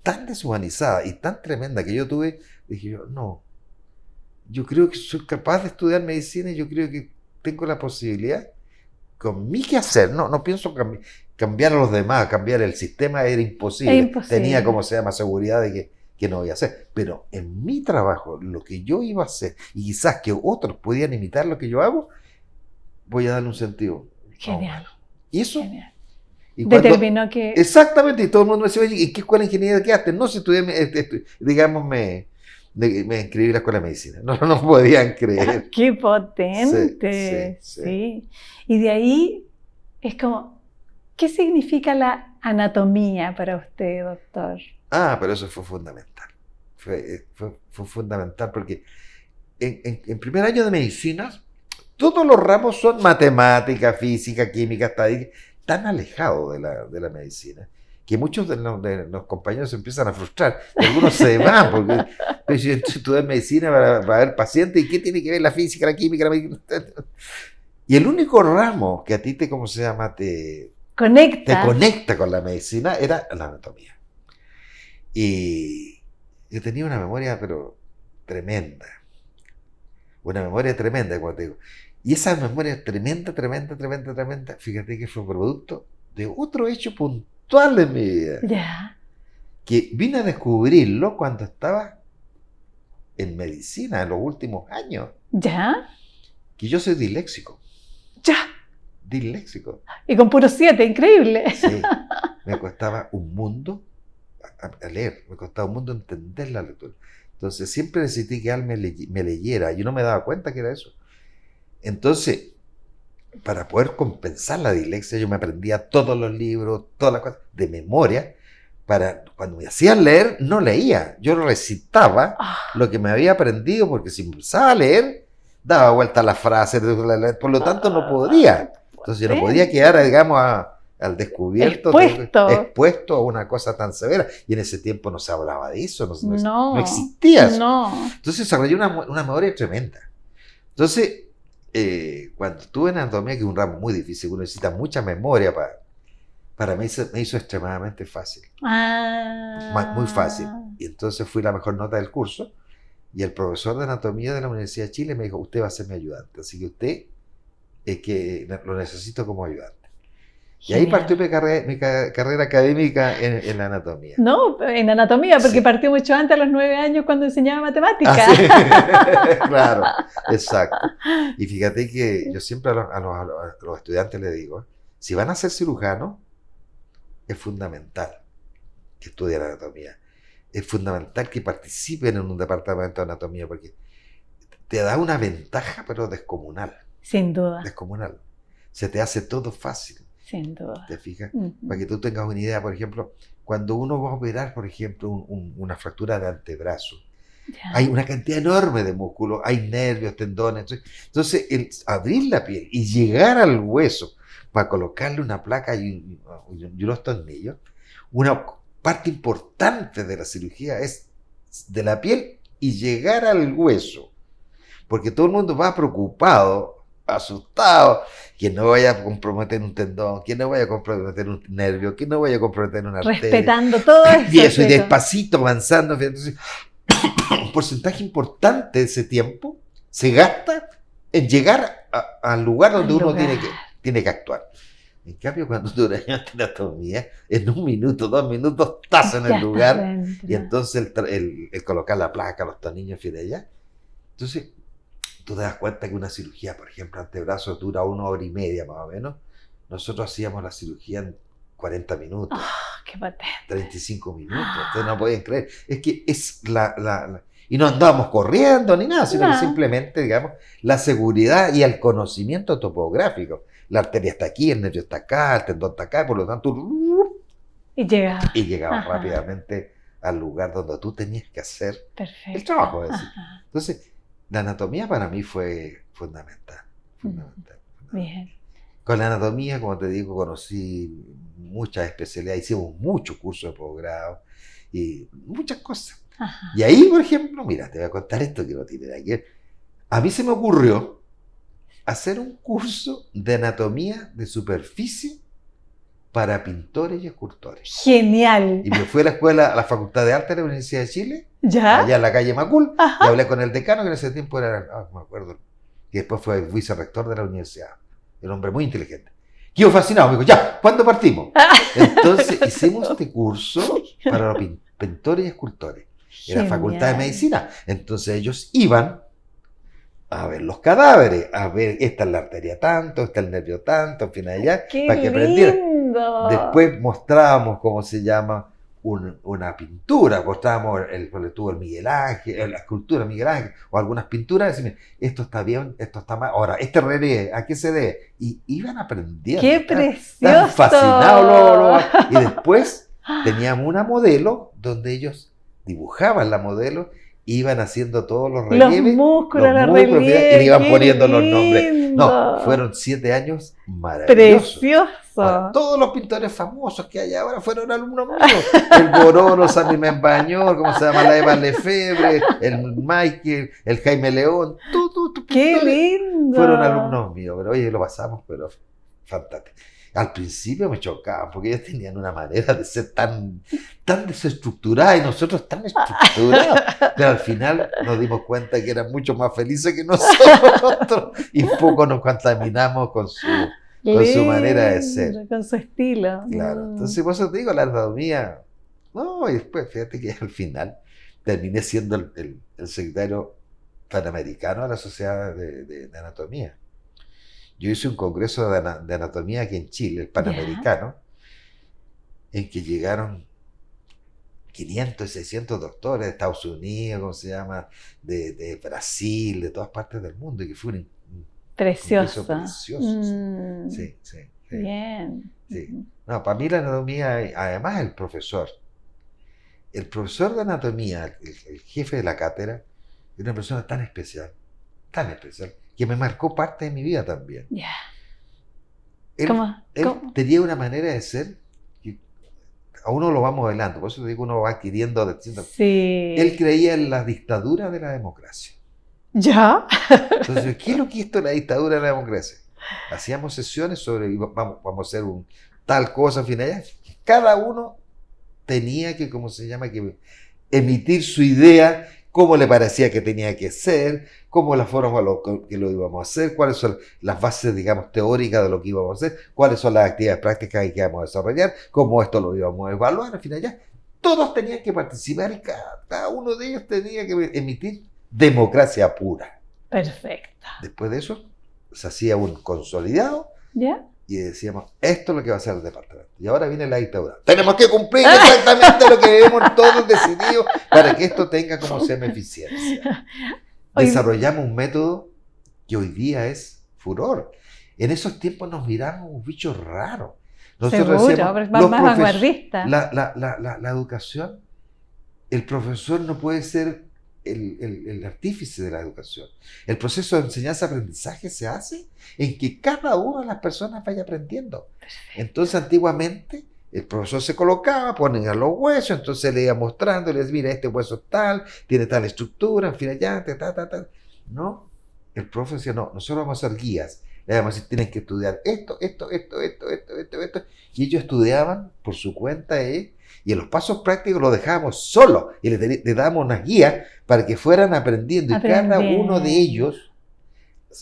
tan deshumanizada y tan tremenda que yo tuve, dije yo, no, yo creo que soy capaz de estudiar medicina y yo creo que tengo la posibilidad, con mi quehacer, no pienso cambiar a los demás, cambiar el sistema era imposible. Tenía, como se llama, seguridad de que no voy a hacer. Pero en mi trabajo, lo que yo iba a hacer, y quizás que otros podían imitar lo que yo hago, voy a darle un sentido. Genial. Y eso... Genial. Y determinó que... Exactamente, y todo el mundo me decía, oye, ¿en qué escuela de ingeniería quedaste? No, si estudié, digamos, me inscribí en la escuela de medicina. No podían creer. ¡Qué potente! Sí. Y de ahí es como, ¿qué significa la anatomía para usted, doctor? Pero eso fue fundamental. Fue fundamental porque en primer año de medicina, todos los ramos son matemática, física, química, estadística, tan alejados de la medicina, que muchos de los compañeros se empiezan a frustrar, y algunos se van, porque pues, yo estudié medicina para ver pacientes, ¿y qué tiene que ver la física, la química, la medicina? Y el único ramo que a ti te conecta con la medicina era la anatomía. Y yo tenía una memoria, pero tremenda. Una memoria tremenda, como te digo. Y esa memoria tremenda, fíjate que fue producto de otro hecho puntual de mi vida. Ya. Que vine a descubrirlo cuando estaba en medicina en los últimos años. ¿Ya? Que yo soy disléxico. ¡Ya! Disléxico. Y con puro 7, increíble. Sí, me costaba un mundo a leer, me costaba un mundo entender la lectura. Entonces siempre necesité que alguien me leyera, yo no me daba cuenta que era eso. Entonces, para poder compensar la dislexia, yo me aprendía todos los libros, todas las cosas, de memoria, para cuando me hacían leer, no leía, yo recitaba lo que me había aprendido, porque si empezaba a leer, daba vuelta a las frases, por lo tanto no podía. Entonces yo no podía quedar, digamos, a al descubierto, expuesto a una cosa tan severa. Y en ese tiempo no se hablaba de eso, no existía eso. No. Entonces desarrollé una memoria tremenda. Entonces, cuando estuve en anatomía, que es un ramo muy difícil, uno necesita mucha memoria para mí me hizo extremadamente fácil. Muy fácil. Y entonces fui la mejor nota del curso. Y el profesor de anatomía de la Universidad de Chile me dijo, usted va a ser mi ayudante. Así que usted que lo necesito como ayudante. Y ahí partió mi carrera académica en la anatomía. No, en anatomía, porque partió mucho antes, a los 9 años, cuando enseñaba matemáticas. Sí. Claro, exacto. Y fíjate que yo siempre a los estudiantes les digo, si van a ser cirujanos, es fundamental que estudien anatomía. Es fundamental que participen en un departamento de anatomía, porque te da una ventaja, pero descomunal. Sin duda. Descomunal. Se te hace todo fácil. Sin duda. ¿Te fijas? Para que tú tengas una idea, por ejemplo, cuando uno va a operar, por ejemplo, una fractura de antebrazo, hay una cantidad enorme de músculos, hay nervios, tendones. Entonces, el abrir la piel y llegar al hueso para colocarle una placa y unos tornillos, una parte importante de la cirugía es de la piel y llegar al hueso. Porque todo el mundo va preocupado, asustado, que no vaya a comprometer un tendón, que no vaya a comprometer un nervio, que no vaya a comprometer una arteria. Respetando todo eso. Y eso, y despacito avanzando. Entonces, un porcentaje importante de ese tiempo se gasta en llegar al lugar donde uno tiene que actuar. En cambio, cuando tú eres en anatomía, en 1 minuto, 2 minutos, estás en el lugar. Y entonces el colocar la placa, los tornillos, en fin, allá. Entonces, tú te das cuenta que una cirugía, por ejemplo, antebrazo, dura 1 hora y media más o menos. Nosotros hacíamos la cirugía en 40 minutos. ¡Qué patente! 35 minutos. Ustedes no podían creer. Es que es y no andábamos corriendo ni nada, sino que simplemente, digamos, la seguridad y el conocimiento topográfico. La arteria está aquí, el nervio está acá, el tendón está acá, por lo tanto... Y llegaba rápidamente al lugar donde tú tenías que hacer el trabajo. Entonces, la anatomía para mí fue fundamental. Bien. Con la anatomía, como te digo, conocí muchas especialidades, hicimos muchos cursos de posgrado y muchas cosas. Y ahí, por ejemplo, mira, te voy a contar esto que no tiene nada que ver. A mí se me ocurrió hacer un curso de anatomía de superficie para pintores y escultores. ¡Genial! Y me fui a la Facultad de Arte de la Universidad de Chile, ¿Ya? allá en la calle Macul, y hablé con el decano, que en ese tiempo era, no me acuerdo, y después fue vicerrector de la universidad. El hombre muy inteligente. Quedó fascinado, me dijo, ya, ¿cuándo partimos? Entonces hicimos este curso para los pintores y escultores en la Facultad de Medicina. Entonces ellos iban a ver los cadáveres, a ver, esta es la arteria tanto, esta es el nervio tanto, en fin, allá, para que aprendieran. Después mostrábamos, ¿cómo se llama? Una pintura, mostrábamos el Miguel Ángel, la escultura de Miguel Ángel, o algunas pinturas, y decían, esto está bien, esto está mal, ahora, este relieve, ¿a qué se debe? Y iban aprendiendo. ¡Qué precioso! Estaban fascinados. Y después teníamos una modelo donde ellos dibujaban la modelo, iban haciendo todos los relieves, los músculos, y le iban poniendo los nombres. No, fueron 7 años maravillosos. ¡Precioso! Ahora, todos los pintores famosos que hay ahora fueron alumnos míos. El Bororo, Sammy Membañor, ¿cómo se llama? La Eva Lefebvre, el Michael, el Jaime León, todos ¡qué lindo! Fueron alumnos míos, pero oye, lo pasamos, pero fantástico. Al principio me chocaban, porque ellos tenían una manera de ser tan desestructurada y nosotros tan estructurados. Pero al final nos dimos cuenta que eran mucho más felices que nosotros y un poco nos contaminamos con su manera de ser. Con su estilo. Claro. Entonces, por eso te digo, la anatomía. No, y después, fíjate que al final terminé siendo el secretario panamericano de la Sociedad de Anatomía. Yo hice un congreso de anatomía aquí en Chile, el Panamericano, en que llegaron 500 y 600 doctores de Estados Unidos, ¿cómo se llama? De Brasil, de todas partes del mundo, y que fue un precioso. Sí. Bien. Sí. No, para mí la anatomía, además el profesor de anatomía, el jefe de la cátedra, era una persona tan especial, que me marcó parte de mi vida también. Él, ¿Cómo? él ¿Cómo? tenía una manera de ser que a uno lo va modelando, por eso te digo, uno va adquiriendo distintas. Él Sí. creía en la dictadura de la democracia. ¿Ya? Entonces, ¿qué es lo que es esto de la dictadura de la democracia? Hacíamos sesiones sobre, vamos a hacer un tal cosa, en fin, allá. Cada uno tenía que, ¿cómo se llama? Que emitir su idea, cómo le parecía que tenía que ser, cómo la forma que lo íbamos a hacer, cuáles son las bases, digamos, teóricas de lo que íbamos a hacer, cuáles son las actividades prácticas que íbamos a desarrollar, cómo esto lo íbamos a evaluar, en fin, allá. Todos tenían que participar y cada uno de ellos tenía que emitir democracia pura. Perfecto. Después de eso, se hacía un consolidado ¿Ya? y decíamos, esto es lo que va a ser el departamento. Y ahora viene la dictadura. Tenemos que cumplir exactamente lo que debemos todos decididos para que esto tenga como se llama eficiencia. Desarrollamos un método que hoy día es furor. En esos tiempos nos miramos un bicho raro. Nosotros Seguro, decíamos, pero es más vanguardista. la educación, el profesor no puede ser el artífice de la educación. El proceso de enseñanza-aprendizaje se hace en que cada una de las personas vaya aprendiendo. Entonces, antiguamente, el profesor se colocaba, ponía los huesos, entonces le iba mostrando, y le decía, mira, este hueso es tal, tiene tal estructura, en fin, allá, ta. No, el profesor decía, no, nosotros vamos a ser guías. Le vamos a decir, tienen que estudiar esto, y ellos estudiaban por su cuenta, y en los pasos prácticos los dejábamos solos y le dábamos unas guías para que fueran aprendiendo. Y cada uno de ellos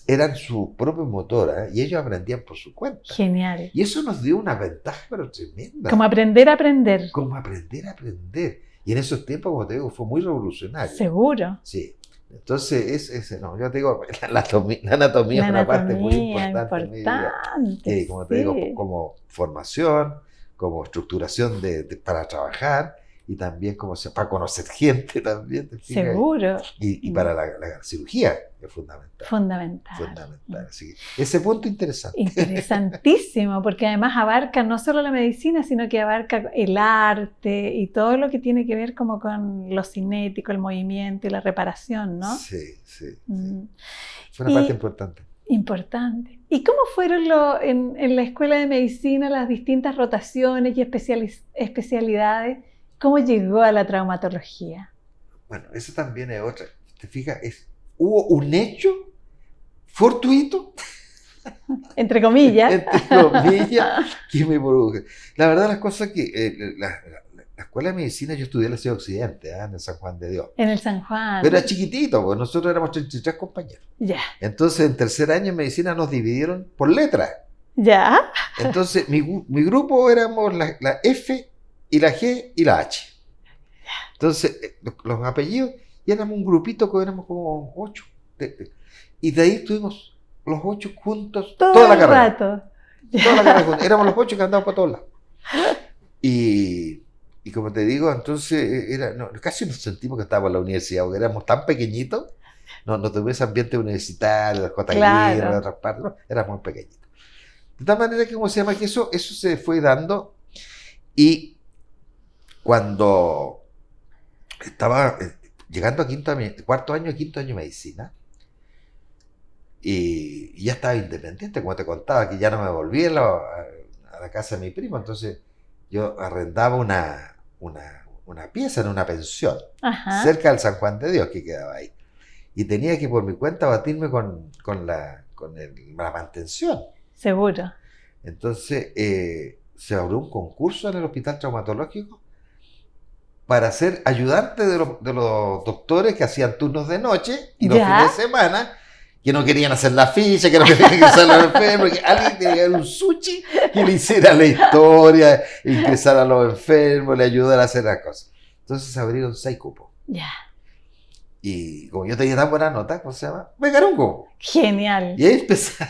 eran su propio motor, y ellos aprendían por su cuenta. Genial. Y eso nos dio una ventaja, pero tremenda. Como aprender a aprender. Como aprender a aprender. Y en esos tiempos, como te digo, fue muy revolucionario. Seguro. Sí. Entonces, no, yo te digo, la anatomía es una parte muy importante. Que, como te digo, como formación, como estructuración para trabajar y también como para conocer gente también. Seguro. Y para la cirugía es fundamental. Fundamental. Así que ese punto interesante. Interesantísimo, porque además abarca no solo la medicina, sino que abarca el arte y todo lo que tiene que ver como con lo cinético, el movimiento y la reparación, ¿no? Sí. Fue una parte importante. Importante. ¿Y cómo fueron en la escuela de medicina las distintas rotaciones y especialidades? ¿Cómo llegó a la traumatología? Bueno, eso también es otra. ¿Te fijas? Hubo un hecho fortuito. Entre comillas. Que me produjo. La verdad, las cosas que la escuela de medicina yo estudié en la Ciudad Occidente, en el San Juan de Dios. En el San Juan. Pero era chiquitito, porque nosotros éramos 33 compañeros. Ya. Entonces, en tercer año en medicina nos dividieron por letras. Ya. Entonces, mi grupo éramos la F y la G y la H. Entonces, los apellidos, y éramos un grupito que éramos como 8. Y de ahí estuvimos los 8 juntos toda la carrera. Rato. Toda la carrera juntos. Éramos los 8 que andábamos por todos lados. Y como te digo, entonces casi nos sentimos que estábamos en la universidad, porque éramos tan pequeñitos, no tuvimos ese ambiente universitario, de JG, de otras partes, no, éramos muy pequeñitos. De tal manera que, ¿cómo se llama? Que eso se fue dando, y cuando estaba llegando a cuarto año de medicina, y ya estaba independiente, como te contaba, que ya no me volví a la casa de mi primo, entonces yo arrendaba una pieza en una pensión, cerca del San Juan de Dios, que quedaba ahí. Y tenía que por mi cuenta batirme con la mantención. Seguro. Entonces se abrió un concurso en el hospital traumatológico para ser ayudante de los doctores que hacían turnos de noche y los fines de semana, que no querían hacer la ficha, que no querían ingresar a los enfermos, que alguien tenía que dar un sushi que le hiciera la historia, ingresar a los enfermos, le ayudara a hacer las cosas. Entonces se abrieron 6 cupos. Ya. Y como yo tenía tan buena nota, ¿cómo se llama? Me gané un cupo. Genial. Y ahí empecé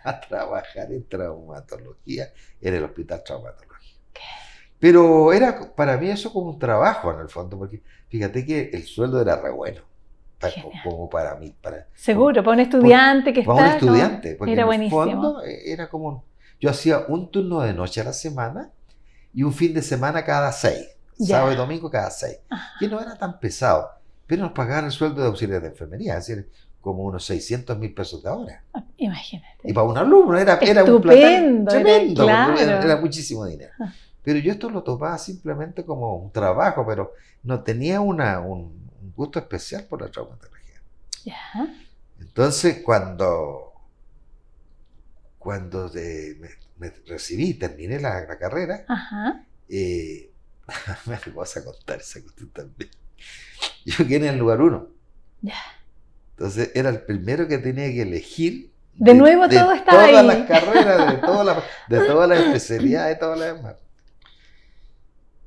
a trabajar en traumatología en el hospital traumatológico. Pero era para mí eso como un trabajo en el fondo, porque fíjate que el sueldo era re bueno. Como para mí. Seguro, para un estudiante que está. Para un estudiante, porque era en buenísimo. el fondo era como. Yo hacía un turno de noche a la semana y un fin de semana cada 6. Sábado y domingo cada 6. Que no era tan pesado, pero nos pagaban el sueldo de auxiliar de enfermería. Es decir, como unos 600.000 pesos de hora. Imagínate. Y para un alumno era un Estupendo, platal tremendo, claro. era muchísimo dinero. Pero yo esto lo tomaba simplemente como un trabajo, pero no tenía un gusto especial por la traumatología. Ya. Entonces, cuando me recibí, terminé la carrera, Ajá. me vas a contar esa cuestión también. Yo quedé en el lugar 1. Ya. Entonces, era el primero que tenía que elegir. De nuevo todo estaba todas ahí. las carreras, de todas las especialidades, de todas las demás.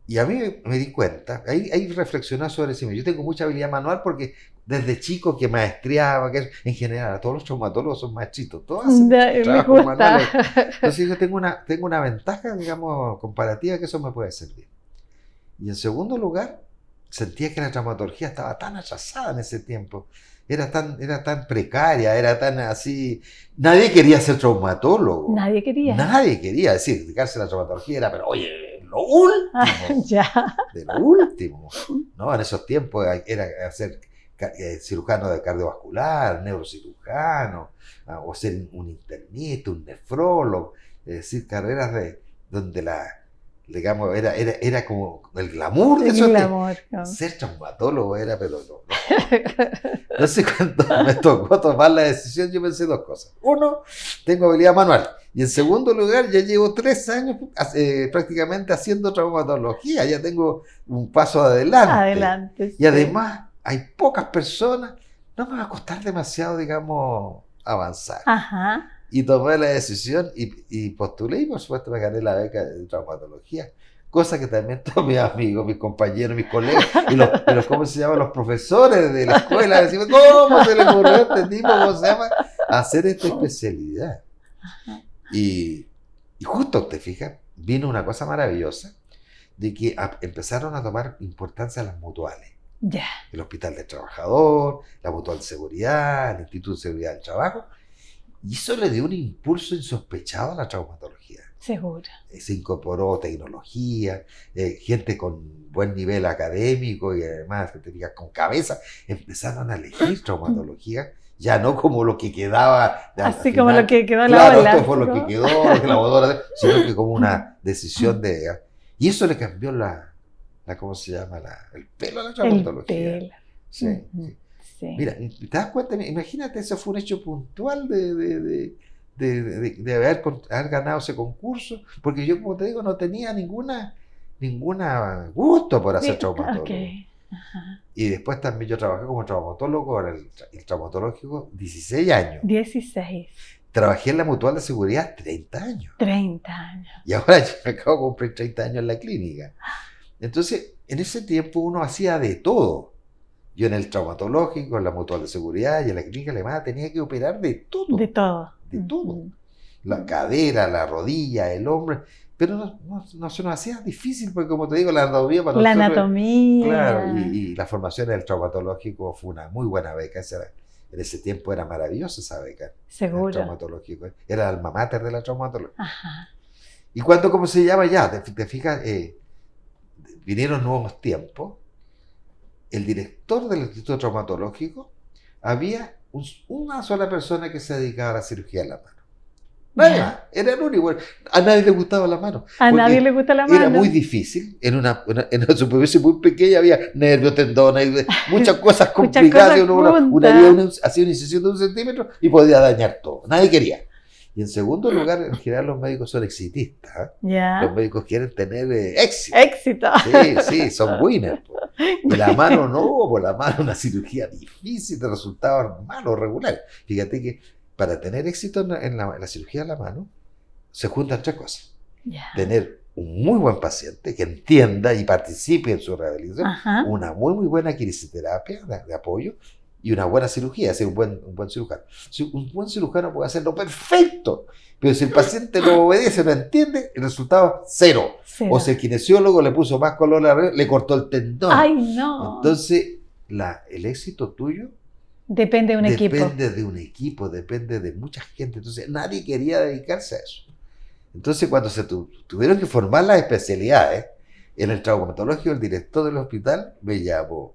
Y a mí me di cuenta, ahí reflexioné sobre sí mismo. Yo tengo mucha habilidad manual porque desde chico que maestriaba, que en general, todos los traumatólogos son maestritos, todos hacen Me trabajos gusta. manuales. Entonces yo tengo una ventaja, digamos, comparativa, que eso me puede servir. Y en segundo lugar, sentía que la traumatología estaba tan atrasada en ese tiempo, era tan precaria, era tan así. Nadie quería ser traumatólogo. Nadie quería. Nadie quería decir, dedicarse a la traumatología era, pero oye, lo último. Ya. De lo último. ¿No? En esos tiempos era hacer cirujano de cardiovascular, neurocirujano, o ser un internista, un nefrólogo, es decir, carreras donde digamos, era como el glamour de eso. Glamour, ¿no? Ser traumatólogo era, pero no. Entonces, cuando me tocó tomar la decisión, yo pensé 2 cosas. 1, tengo habilidad manual. Y en segundo lugar, ya llevo 3 años prácticamente haciendo traumatología. Ya tengo un paso adelante. Adelante. Y además, hay pocas personas. No me va a costar demasiado, digamos, avanzar. Ajá. Y tomé la decisión y postulé, y por supuesto me gané la beca de traumatología. Cosa que también todos mis amigos, mis compañeros, mis colegas, y los ¿cómo se llaman? Los profesores de la escuela, decían, ¿cómo se le ocurrió a este tipo, cómo se llama, hacer esta especialidad? Y justo, te fijas, vino una cosa maravillosa, de que empezaron a tomar importancia las mutuales. Ya. El Hospital del Trabajador, la Mutual de Seguridad, el Instituto de Seguridad del Trabajo. Y eso le dio un impulso insospechado a la traumatología. Seguro. Se incorporó tecnología, gente con buen nivel académico y además, que te digas, con cabeza, empezaron a elegir traumatología, ya no como lo que quedaba. Así como lo que quedó en la claro, ola. esto fue lo que quedó, lo que la boda, sino que como una decisión de... Y eso le cambió ¿cómo se llama? El pelo a la traumatología. El pelo. Sí, sí. Sí. Mira, ¿te das cuenta? Imagínate, eso fue un hecho puntual de haber ganado ese concurso, porque yo, como te digo, no tenía ninguna gusto por hacer traumatólogo. Okay. Ajá. Y después también yo trabajé como traumatólogo en el traumatológico 16 años. 16. Trabajé en la Mutual de Seguridad 30 años. 30 años. Y ahora yo me acabo de cumplir 30 años en la clínica. Entonces, en ese tiempo uno hacía de todo. Yo en el traumatológico, en la Mutual de Seguridad y en la clínica alemana tenía que operar de todo. De todo. De todo. La cadera, la rodilla, el hombro. Pero no se nos hacía difícil, porque como te digo, la anatomía para la nosotros... anatomía. Claro, y la formación en el traumatológico fue una muy buena beca. En ese tiempo era maravillosa esa beca. Seguro. El traumatológico. Era el alma mater de la traumatología. Ajá. Y cuando, ¿cómo se llama ya? Te fijas, vinieron nuevos tiempos. El director del Instituto Traumatológico, había una sola persona que se dedicaba a la cirugía de la mano. Nadie más, era el único. A nadie le gustaba la mano. A nadie le gusta la mano. Era muy difícil. En una superficie muy pequeña había nervios, tendones, muchas cosas complicadas. Uno hacía una incisión de 1 centímetro y podía dañar todo. Nadie quería. Y en segundo lugar, en general los médicos son exitistas. ¿Eh? Ya. Los médicos quieren tener éxito. Éxito. Sí, son winners. Y la mano no, por la mano una cirugía difícil, de resultados malos, regulares. Fíjate que para tener éxito en la cirugía de la mano, se juntan 3 cosas. Ya. Tener un muy buen paciente que entienda y participe en su rehabilitación, Ajá. una muy buena quinesioterapia de apoyo y una buena cirugía, es decir, un buen cirujano. Un buen cirujano puede hacerlo perfecto, pero si el paciente no obedece, no entiende, el resultado es 0. O si el kinesiólogo le puso más color a la red, le cortó el tendón. ¡Ay, no! Entonces, el éxito tuyo depende de un equipo. Depende de un equipo, depende de mucha gente. Entonces, nadie quería dedicarse a eso. Entonces, cuando se tuvieron que formar las especialidades, en el traumatológico, el director del hospital me llamó.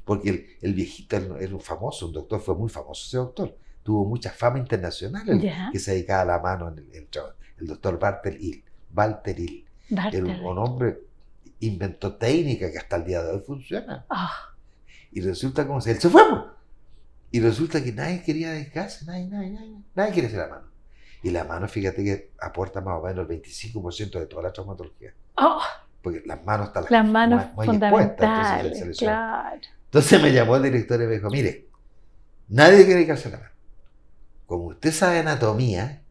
porque el viejito era un famoso, un doctor, fue muy famoso ese doctor. Tuvo mucha fama internacional, Ya. que se dedicaba a la mano el doctor Walter Hill. Walter Hill. Era un hombre, inventó técnicas que hasta el día de hoy funcionan. Oh, Y resulta como si él se fue. Pues. Y resulta que nadie quería dedicarse, nadie quiere hacer la mano. Y la mano, fíjate que aporta más o menos el 25% de toda la traumatología. oh, Porque las manos están las manos muy fundamentales, expuestas. claro. Entonces me llamó el director y me dijo, mire, nadie quiere dedicarse a la mano. Como usted sabe anatomía,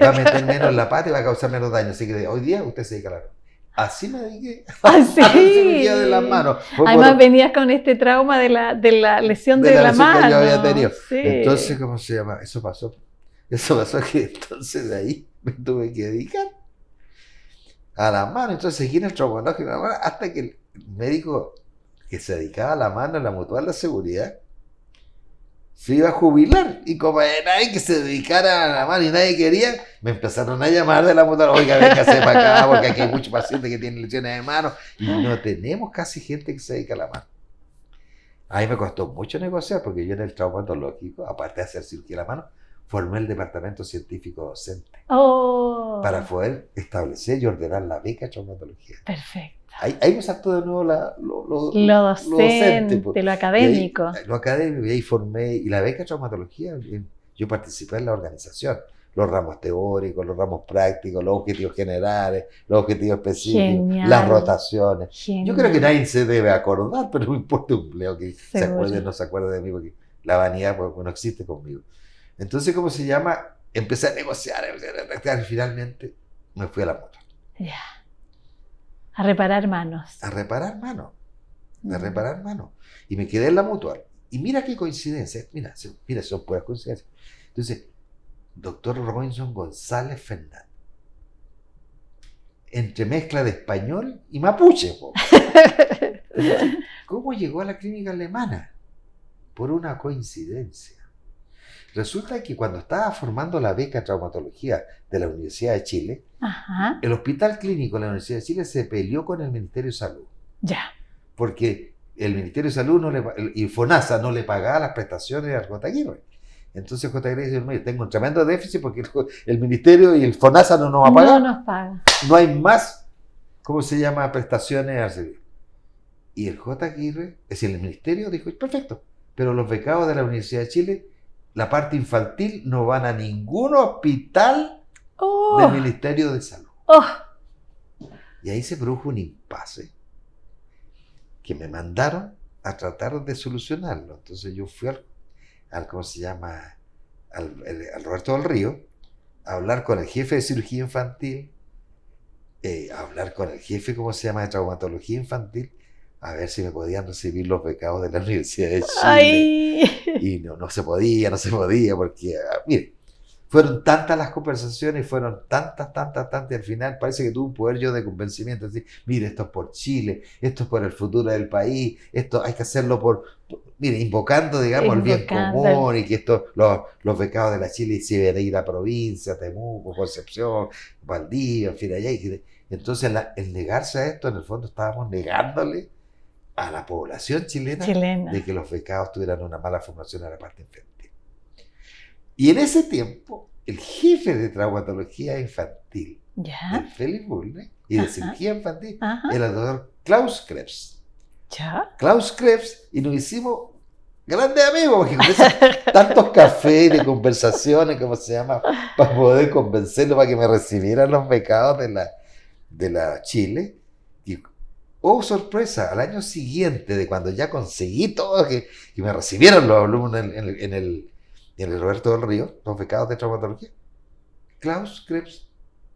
va a meter menos la pata y va a causar menos daño. Así que hoy día usted se dedica a la mano. Así me dediqué a la cirugía de las manos. Además venías con este trauma de la lesión de la mano. Que yo había tenido. Sí. Entonces, ¿cómo se llama? Eso pasó que entonces de ahí me tuve que dedicar a la mano. Entonces seguí en el traumatológico de la mano hasta que el médico que se dedicaba a la mano en la Mutual de Seguridad se iba a jubilar, y como nadie que se dedicara a la mano y nadie quería, me empezaron a llamar de la Mutual, oiga, véngase para acá, porque aquí hay muchos pacientes que tienen lesiones de mano, y no tenemos casi gente que se dedica a la mano. A mí me costó mucho negociar, porque yo en el traumatológico, aparte de hacer cirugía de la mano, formé el departamento científico docente, para poder establecer y ordenar la beca de traumatología. Perfecto. Ahí me saltó de nuevo lo docente, lo académico. Lo académico, y ahí formé, y la beca de traumatología, yo participé en la organización, los ramos teóricos, los ramos prácticos, los objetivos generales, los objetivos específicos, genial, las rotaciones. Genial. Yo creo que nadie se debe acordar, pero no importa un leo que se acuerde o no se acuerde de mí, porque la vanidad pues, no existe conmigo. Entonces, ¿cómo se llama? Empecé a negociar, y finalmente me fui a la moto. Ya. A reparar manos. A reparar manos. Y me quedé en la Mutual. Y mira qué coincidencia. Mira, son puras coincidencias. Entonces, doctor Robinson González Fernández. Entre mezcla de español y mapuche. ¿Cómo llegó a la clínica alemana? Por una coincidencia. Resulta que cuando estaba formando la beca de traumatología de la Universidad de Chile, ajá, el Hospital Clínico de la Universidad de Chile se peleó con el Ministerio de Salud. Ya. Porque el Ministerio de Salud y FONASA no le pagaba las prestaciones al J. Aguirre. Entonces J. Aguirre dice, mire, tengo un tremendo déficit porque el Ministerio y el FONASA no nos va a pagar. No nos paga. No hay más, ¿cómo se llama? Prestaciones al servicio. Y el J. Aguirre, es decir, el Ministerio dijo, perfecto, pero los becados de la Universidad de Chile, la parte infantil, no van a ningún hospital del Ministerio de Salud. Y ahí se produjo un impasse que me mandaron a tratar de solucionarlo. Entonces yo fui al ¿cómo se llama? Al Roberto del Río, a hablar con el jefe de cirugía infantil, a hablar con el jefe, ¿cómo se llama?, de traumatología infantil, a ver si me podían recibir los becados de la Universidad de Chile. Ay. Y no se podía, porque, mire, fueron tantas las conversaciones, fueron tantas, y al final parece que tuve un poder yo de convencimiento, decir, mire, esto es por Chile, esto es por el futuro del país, esto hay que hacerlo mire, invocando, digamos, el bien común, y que esto, los becados de la Chile se iban a ir a provincia, Temuco, Concepción, Valdivia, en fin, allá. Entonces, el negarse a esto, en el fondo estábamos negándole a la población chilena de que los becados tuvieran una mala formación a la parte infantil. Y en ese tiempo, el jefe de traumatología infantil, de Félix Bulnes, y de cirugía infantil, era el doctor Klaus Krebs. Klaus Krebs, y nos hicimos grandes amigos, porque con tantos cafés de conversaciones, ¿cómo se llama?, para poder convencerlo para que me recibieran los becados de la Chile. Y sorpresa, al año siguiente, de cuando ya conseguí todo, que me recibieron los alumnos en el Roberto del Río, los becados de traumatología, Klaus Krebs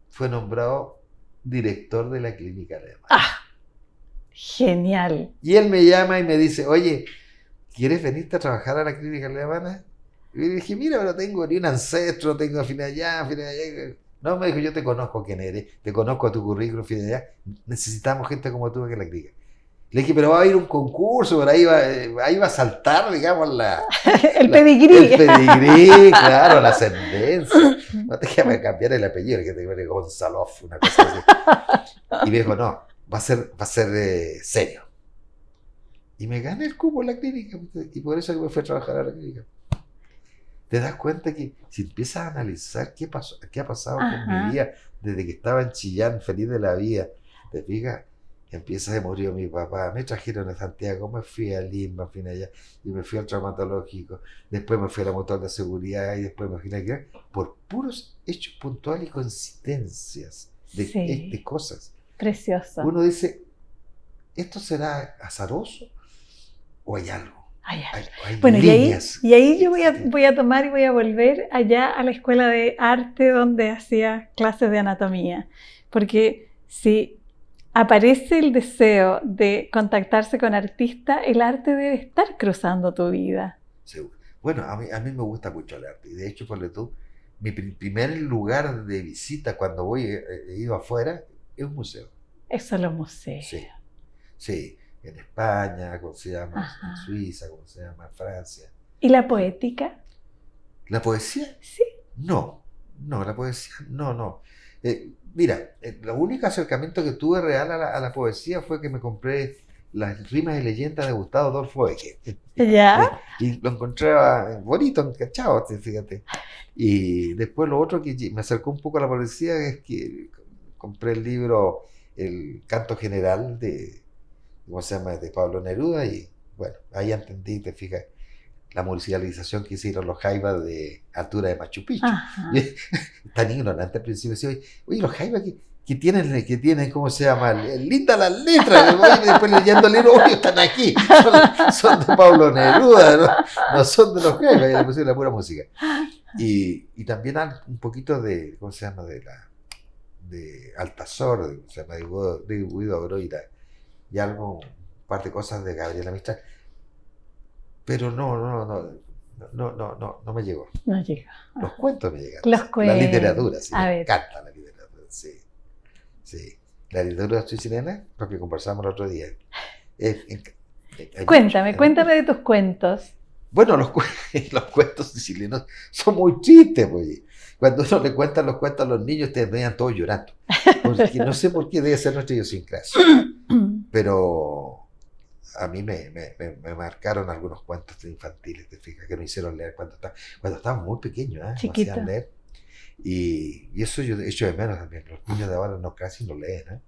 fue nombrado director de la clínica alemana. Genial. Y él me llama y me dice, oye, ¿quieres venirte a trabajar a la clínica alemana? Y le dije, mira, pero tengo ni un ancestro, tengo fin allá. No, me dijo, yo te conozco quién eres, te conozco tu currículum, fin allá. Necesitamos gente como tú en la clínica. Le dije, pero va a ir un concurso, pero ahí va a saltar, digamos, el pedigrí. El pedigrí, claro, la ascendencia. No te quiero cambiar el apellido, que te llame Gonzalov, una cosa así. Y me dijo, no, va a ser serio. Y me gané el cupo en la clínica, y por eso que me fui a trabajar a la clínica. Te das cuenta que si empiezas a analizar qué pasó, qué ha pasado con mi Ajá. vida desde que estaba en Chillán, feliz de la vida, te fijas, empieza a morir mi papá, me trajeron a Santiago, me fui a Lima, me fui allá, y me fui al traumatológico, después me fui a la motor de seguridad, y después me fui a la por puros hechos puntuales y coincidencias de Sí, cosas. precioso. Uno dice, ¿esto será azaroso o hay algo? Ay, ay. Hay Bueno, líneas. y ahí yo voy a tomar y voy a volver allá a la escuela de arte donde hacía clases de anatomía. Porque si aparece el deseo de contactarse con artistas, el arte debe estar cruzando tu vida. Seguro. Bueno, a mí me gusta mucho el arte. Y de hecho, ponle tú, mi primer lugar de visita cuando voy, he ido afuera, es un museo. Eso es los museos. Sí, sí. En España, como se llama, en Ajá. Suiza, como se llama, en Francia. ¿Y la poética? ¿La poesía? Sí. No, no, la poesía, no, no. Mira, el único acercamiento que tuve real a la poesía fue que me compré las rimas y leyendas de Gustavo Adolfo Bécquer. ¿Ya? Y lo encontraba bonito, encachado, fíjate. Y después lo otro que me acercó un poco a la poesía es que compré el libro El Canto General de, ¿cómo se llama?, de Pablo Neruda, y bueno, ahí entendí, te fijas, la musicalización que hicieron los jaivas de altura de Machu Picchu. Ajá. Tan ignorante al principio, decía, oye, los jaivas que tienen, ¿cómo se llama? Lindas las letras, y después leyendo el libro, oye, están aquí, son de Pablo Neruda, no son de los jaivas, y le pusieron la pura música. Y también un poquito de, ¿cómo se llama?, de Altazor, se llama, de Guido Broira, y algo, un par de cosas de Gabriela Mistral. Pero no me llegó. No llega. Los cuentos me llegaron. Los Sí. La cuentos. literatura, sí, A me ver. encanta la literatura, sí. Sí. La literatura chilena, lo que conversamos el otro día. Hay mucho, hay Cuéntame mucho. de tus cuentos. Bueno, los cuentos chilenos son muy tristes, pues. Cuando uno le cuenta los cuentos a los niños, terminan todos llorando. Porque no sé por qué debe ser nuestra idiosincrasia. Pero a mí me marcaron algunos cuentos infantiles, te fijas, que me hicieron leer cuando estaba muy pequeño, ¿eh? Me Chiquito. hacían leer. Y eso yo echo de menos también. Los niños de ahora no casi no leen, ¿eh?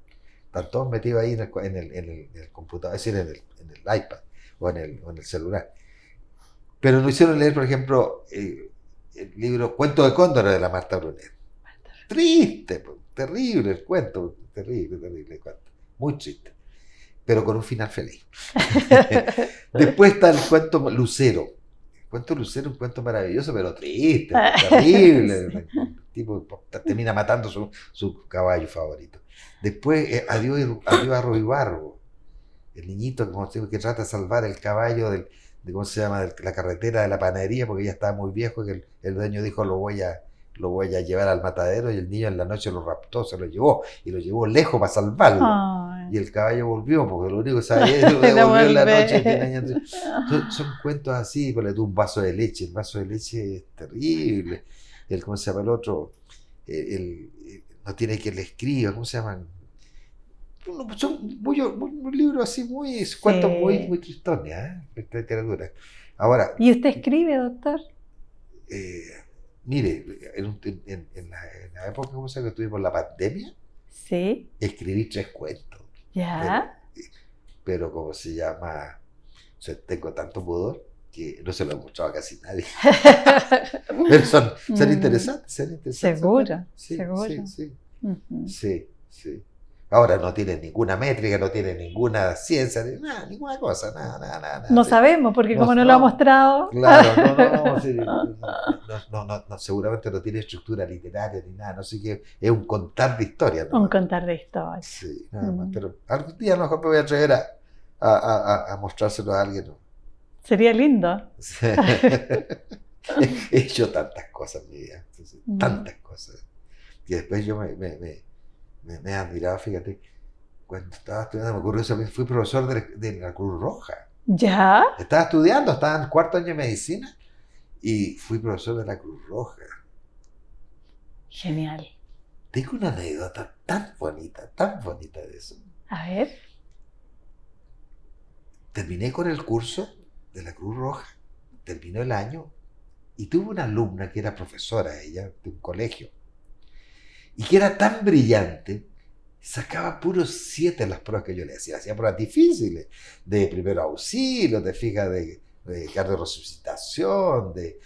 Están todos metidos ahí en el computador, es decir, en el iPad o en el celular. Pero nos hicieron leer, por ejemplo, el libro Cuento de Cóndor de la Marta Brunet. Triste, pues, terrible el cuento, terrible el cuento. Muy triste, pero con un final feliz. Después está el cuento Lucero. El cuento Lucero es un cuento maravilloso, pero triste, terrible. Sí. El tipo termina matando su caballo favorito. Después, adiós a Roibarbo, el niñito que trata de salvar el caballo de ¿cómo se llama?, de la carretera de la panadería, porque ya estaba muy viejo, que el dueño dijo, lo voy a llevar al matadero, y el niño en la noche lo raptó, se lo llevó, y lo llevó lejos para salvarlo. Ay. Y el caballo volvió, porque lo único que sabía es que Era volvió en la noche. volver. Son cuentos así, ponle tú un vaso de leche, el vaso de leche es terrible. ¿Cómo se llama el otro? No tiene que le escriba, ¿cómo se llaman? Son muy libros así, cuentos Sí. muy tristones, ¿eh? Esta literatura. Ahora, ¿Y usted escribe, doctor? eh, mire, en la época, ¿cómo se llama?, que tuvimos la pandemia, Sí. escribí 3 cuentos, pero, ¿Ya? pero ¿cómo se llama? O sea, tengo tanto pudor que no se lo he mostrado a casi nadie. Pero son interesantes, son interesantes. Seguro, Sí, seguro. sí. Ujú. Sí. Ahora no tienen ninguna métrica, no tienen ninguna ciencia, nada, ninguna cosa, nada. No sabemos, porque como no lo ha mostrado. Claro, sí, no, seguramente no tiene estructura literaria ni nada, no sé qué, es un contar de historias, Un ¿no? contar de historia. Sí, nada más, pero algún día a lo mejor me voy a atrever a mostrárselo a alguien, ¿no? Sería lindo. Sí. He hecho tantas cosas en mi vida, tantas cosas, que después yo me he admirado, fíjate, cuando estaba estudiando, me ocurrió eso, fui profesor de la Cruz Roja. ¿Ya? Estaba estudiando, estaba en 4º año de medicina y fui profesor de la Cruz Roja. Genial. Tengo una anécdota tan bonita de eso. A ver. terminé con el curso de la Cruz Roja, terminó el año y tuve una alumna que era profesora, ella, de un colegio, y que era tan brillante, sacaba puros 7 en las pruebas que yo le hacía pruebas difíciles, de primero auxilio, te fijas, de cardiorresucitación, de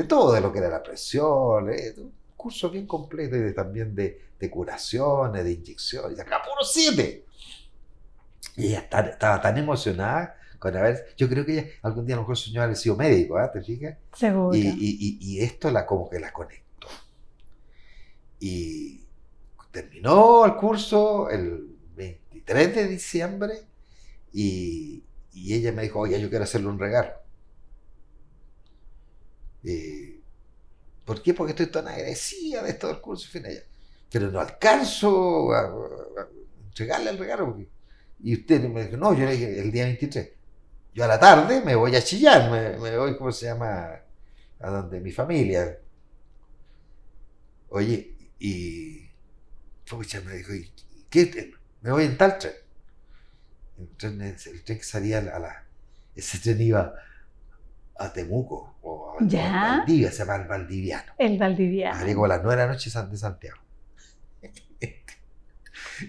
todo, de lo que era la presión, un curso bien completo y también de curaciones, de inyecciones, sacaba puros 7. Y ella estaba tan emocionada con haber, yo creo que ella algún día a lo mejor soñó haber sido médico, ¿te fijas? Seguro. Y esto como que la conectó. Y terminó el curso el 23 de diciembre y ella me dijo, oye, yo quiero hacerle un regalo. ¿Por qué? Porque estoy tan agradecida de todo el curso, en fin, ella. Pero no alcanzo a entregarle el regalo. Y usted me dijo, no, yo le dije el día 23. Yo a la tarde me voy a Chillán, me voy, ¿cómo se llama? A donde mi familia. Oye, y pucha, me dijo, ¿y qué? Me voy en tal tren. El tren que salía ese tren iba a Temuco o a Valdivia, se llama el Valdiviano. El Valdiviano. Salí como a las 9 de la noche de Santiago.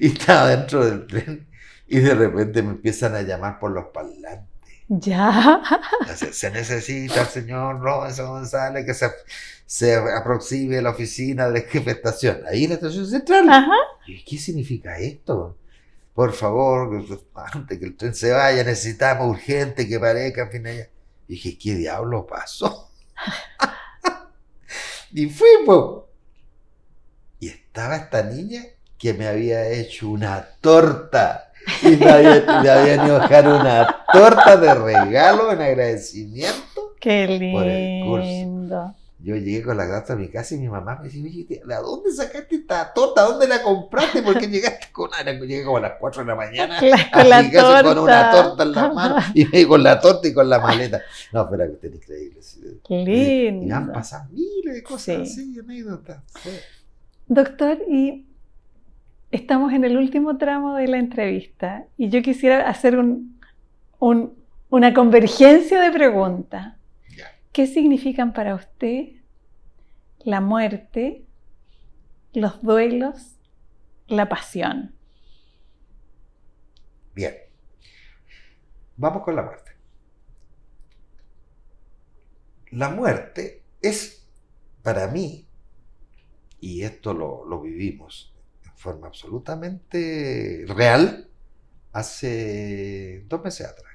Y estaba dentro del tren y de repente me empiezan a llamar por los parlantes. Ya. Se necesita el señor Robinson González que se aproxime a la oficina de jefe de estación. Ahí en la estación central. Ajá. ¿Y qué significa esto? Por favor, antes que el tren se vaya, necesitamos urgente que parezca. En fin, allá. Y dije, ¿qué diablo pasó? Y fuimos. Y estaba esta niña que me había hecho una torta. Y me habían ido a dejar una torta de regalo en agradecimiento. Qué lindo. Por el curso. Yo llegué con la grata a mi casa y mi mamá me decía, oye, ¿a dónde sacaste esta torta? ¿Dónde la compraste? ¿Por qué llegaste con una? Llegué como a las 4 de la mañana a mi casa con una torta en la mano y me con la torta y con la maleta. No, pero que es increíble. Qué lindo. Y me han pasado miles de cosas sí. así, anécdotas. Sí. Doctor, y estamos en el último tramo de la entrevista y yo quisiera hacer una convergencia de preguntas. ¿Qué significan para usted la muerte, los duelos, la pasión? Bien. Vamos con la muerte. La muerte es, para mí, y esto lo vivimos de forma absolutamente real, hace 2 meses atrás.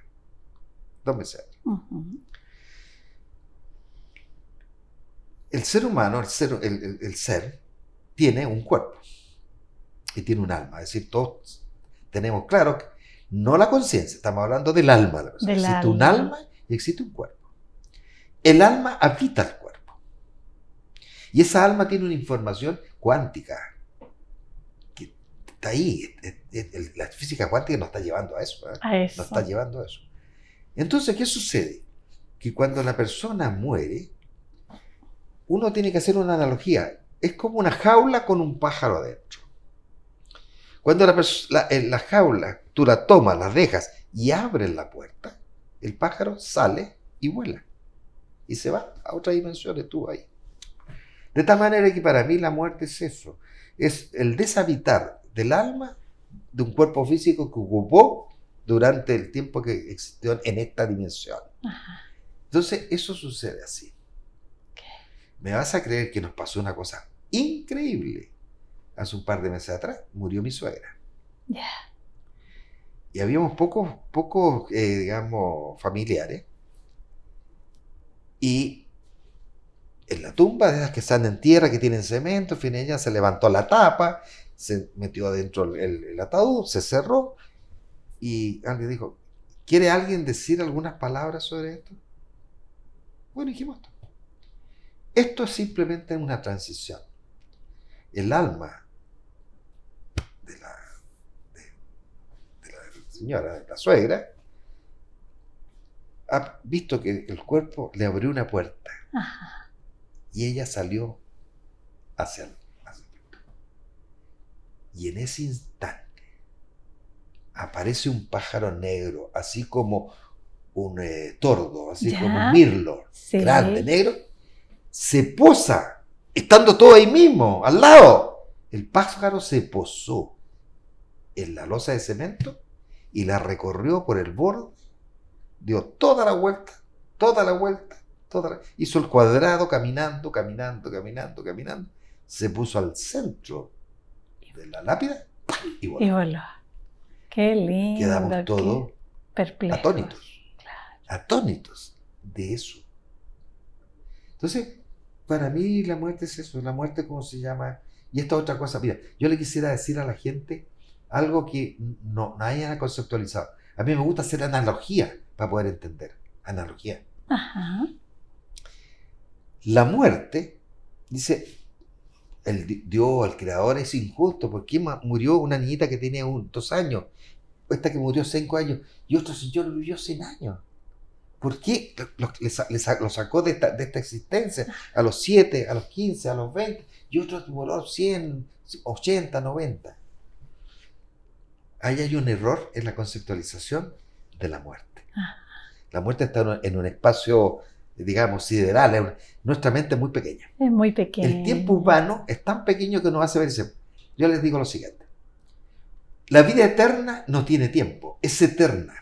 2 meses atrás. Uh-huh. El ser humano, el ser, tiene un cuerpo y tiene un alma. Es decir, todos tenemos claro que no la conciencia, estamos hablando del alma de la persona. Existe un alma y existe un cuerpo. El alma habita el cuerpo. Y esa alma tiene una información cuántica que está ahí. La física cuántica nos está llevando a eso. A eso. Nos está llevando a eso. Entonces, ¿qué sucede? Que cuando la persona muere, uno tiene que hacer una analogía. Es como una jaula con un pájaro adentro. Cuando la jaula tú la tomas, la dejas y abres la puerta, el pájaro sale y vuela. Y se va a otra dimensión, estuvo ahí. De tal manera que para mí la muerte es eso. Es el deshabitar del alma de un cuerpo físico que ocupó durante el tiempo que existió en esta dimensión. Ajá. Entonces, eso sucede así. Me vas a creer que nos pasó una cosa increíble. Hace un par de meses atrás murió mi suegra. Yeah. Y habíamos pocos digamos, familiares. Y en la tumba de esas que están en tierra, que tienen cemento, en fin, ella se levantó la tapa, se metió adentro el ataúd, se cerró. Y alguien dijo, ¿quiere alguien decir algunas palabras sobre esto? Bueno, dijimos esto. Esto es simplemente una transición. El alma de la señora, de la suegra, ha visto que el cuerpo le abrió una puerta. Ajá. Y ella salió hacia el y en ese instante aparece un pájaro negro, así como tordo, así Ya. como un mirlo, Sí. grande, negro, se posa, estando todo ahí mismo, al lado. El pájaro se posó en la losa de cemento y la recorrió por el borde, dio toda la vuelta, hizo el cuadrado caminando, se puso al centro de la lápida y Y voló. voló. Qué lindo. Quedamos todos qué perplejos. atónitos de eso. Entonces, para mí la muerte es eso, la muerte, ¿cómo se llama? Y esta otra cosa, mira, yo le quisiera decir a la gente algo que no hayan conceptualizado. A mí me gusta hacer analogía para poder entender. Analogía. Ajá. La muerte, dice, Dios, el Creador, es injusto. ¿Por qué murió una niñita que tenía 2 años? Esta que murió 5 años. Y otro señor vivió 100 años. ¿Por qué lo sacó de esta existencia a los 7, a los 15, a los 20? Y otro murió 100, 80, 90. Ahí hay un error en la conceptualización de la muerte. La muerte está en un espacio, digamos, sideral. Nuestra mente es muy pequeña. Es muy pequeño. El tiempo humano es tan pequeño que nos hace ver ese. Yo les digo lo siguiente. La vida eterna no tiene tiempo, es eterna.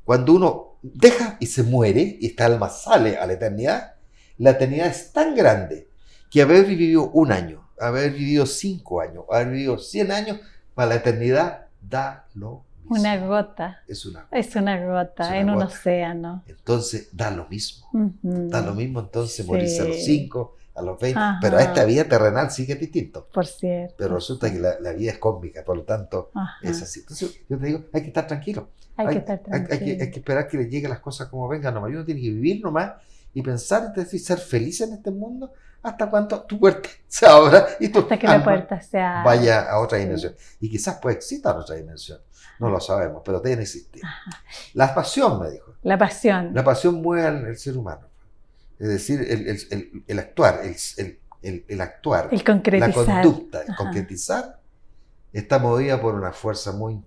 Cuando uno deja y se muere, y esta alma sale a la eternidad es tan grande que haber vivido 1 año, haber vivido 5 años, haber vivido 100 años, para la eternidad da lo mismo. Una gota. Es una en un gota. océano. Entonces da lo mismo. Ujú. Da lo mismo entonces Sí. morirse a los 5, a los 20. Ajá. Pero esta vida terrenal sí que es distinto. Por cierto. Pero resulta que la vida es cósmica, por lo tanto Ajá. es así. Entonces yo te digo, hay que estar tranquilo. Hay que estar Hay tranquilo. que esperar que le lleguen las cosas como vengan nomás. Uno tiene que vivir nomás y pensar, es decir, ser feliz en este mundo hasta cuando tu puerta se abra y tu Hasta que la alma puerta sea. vaya a otra Sí. dimensión. Y quizás puede existir otra dimensión. No lo sabemos, pero deben existir. La pasión, me dijo. La pasión. La pasión mueve al ser humano. Es decir, el actuar, el actuar, El concretizar. la conducta, el Ajá. concretizar, está movida por una fuerza muy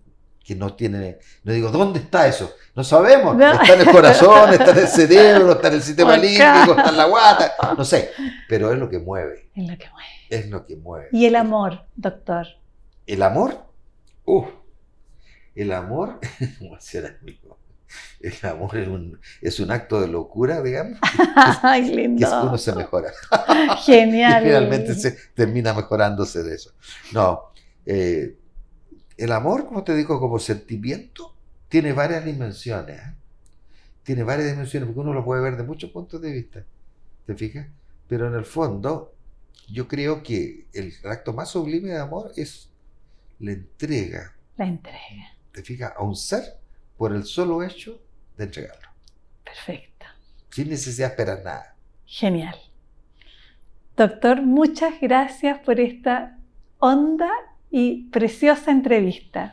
que no tiene, no digo, ¿dónde está eso? No sabemos, No. está en el corazón, está en el cerebro, está en el sistema Acá. límbico, está en la guata, no sé, pero es lo que mueve, Es lo que mueve. es lo que mueve. Y el amor, doctor. El amor, el amor, como decía el amigo, el amor es un acto de locura, digamos, Ay, que lindo. uno se mejora. Genial. Y finalmente se termina mejorándose de eso. No, el amor, como te digo, como sentimiento, tiene varias dimensiones. Tiene varias dimensiones, porque uno lo puede ver de muchos puntos de vista. ¿Te fijas? Pero en el fondo, yo creo que el acto más sublime de amor es la entrega. La entrega. ¿Te fijas? A un ser por el solo hecho de entregarlo. Perfecto. Sin necesidad de esperar nada. Genial. Doctor, muchas gracias por esta honda y preciosa entrevista.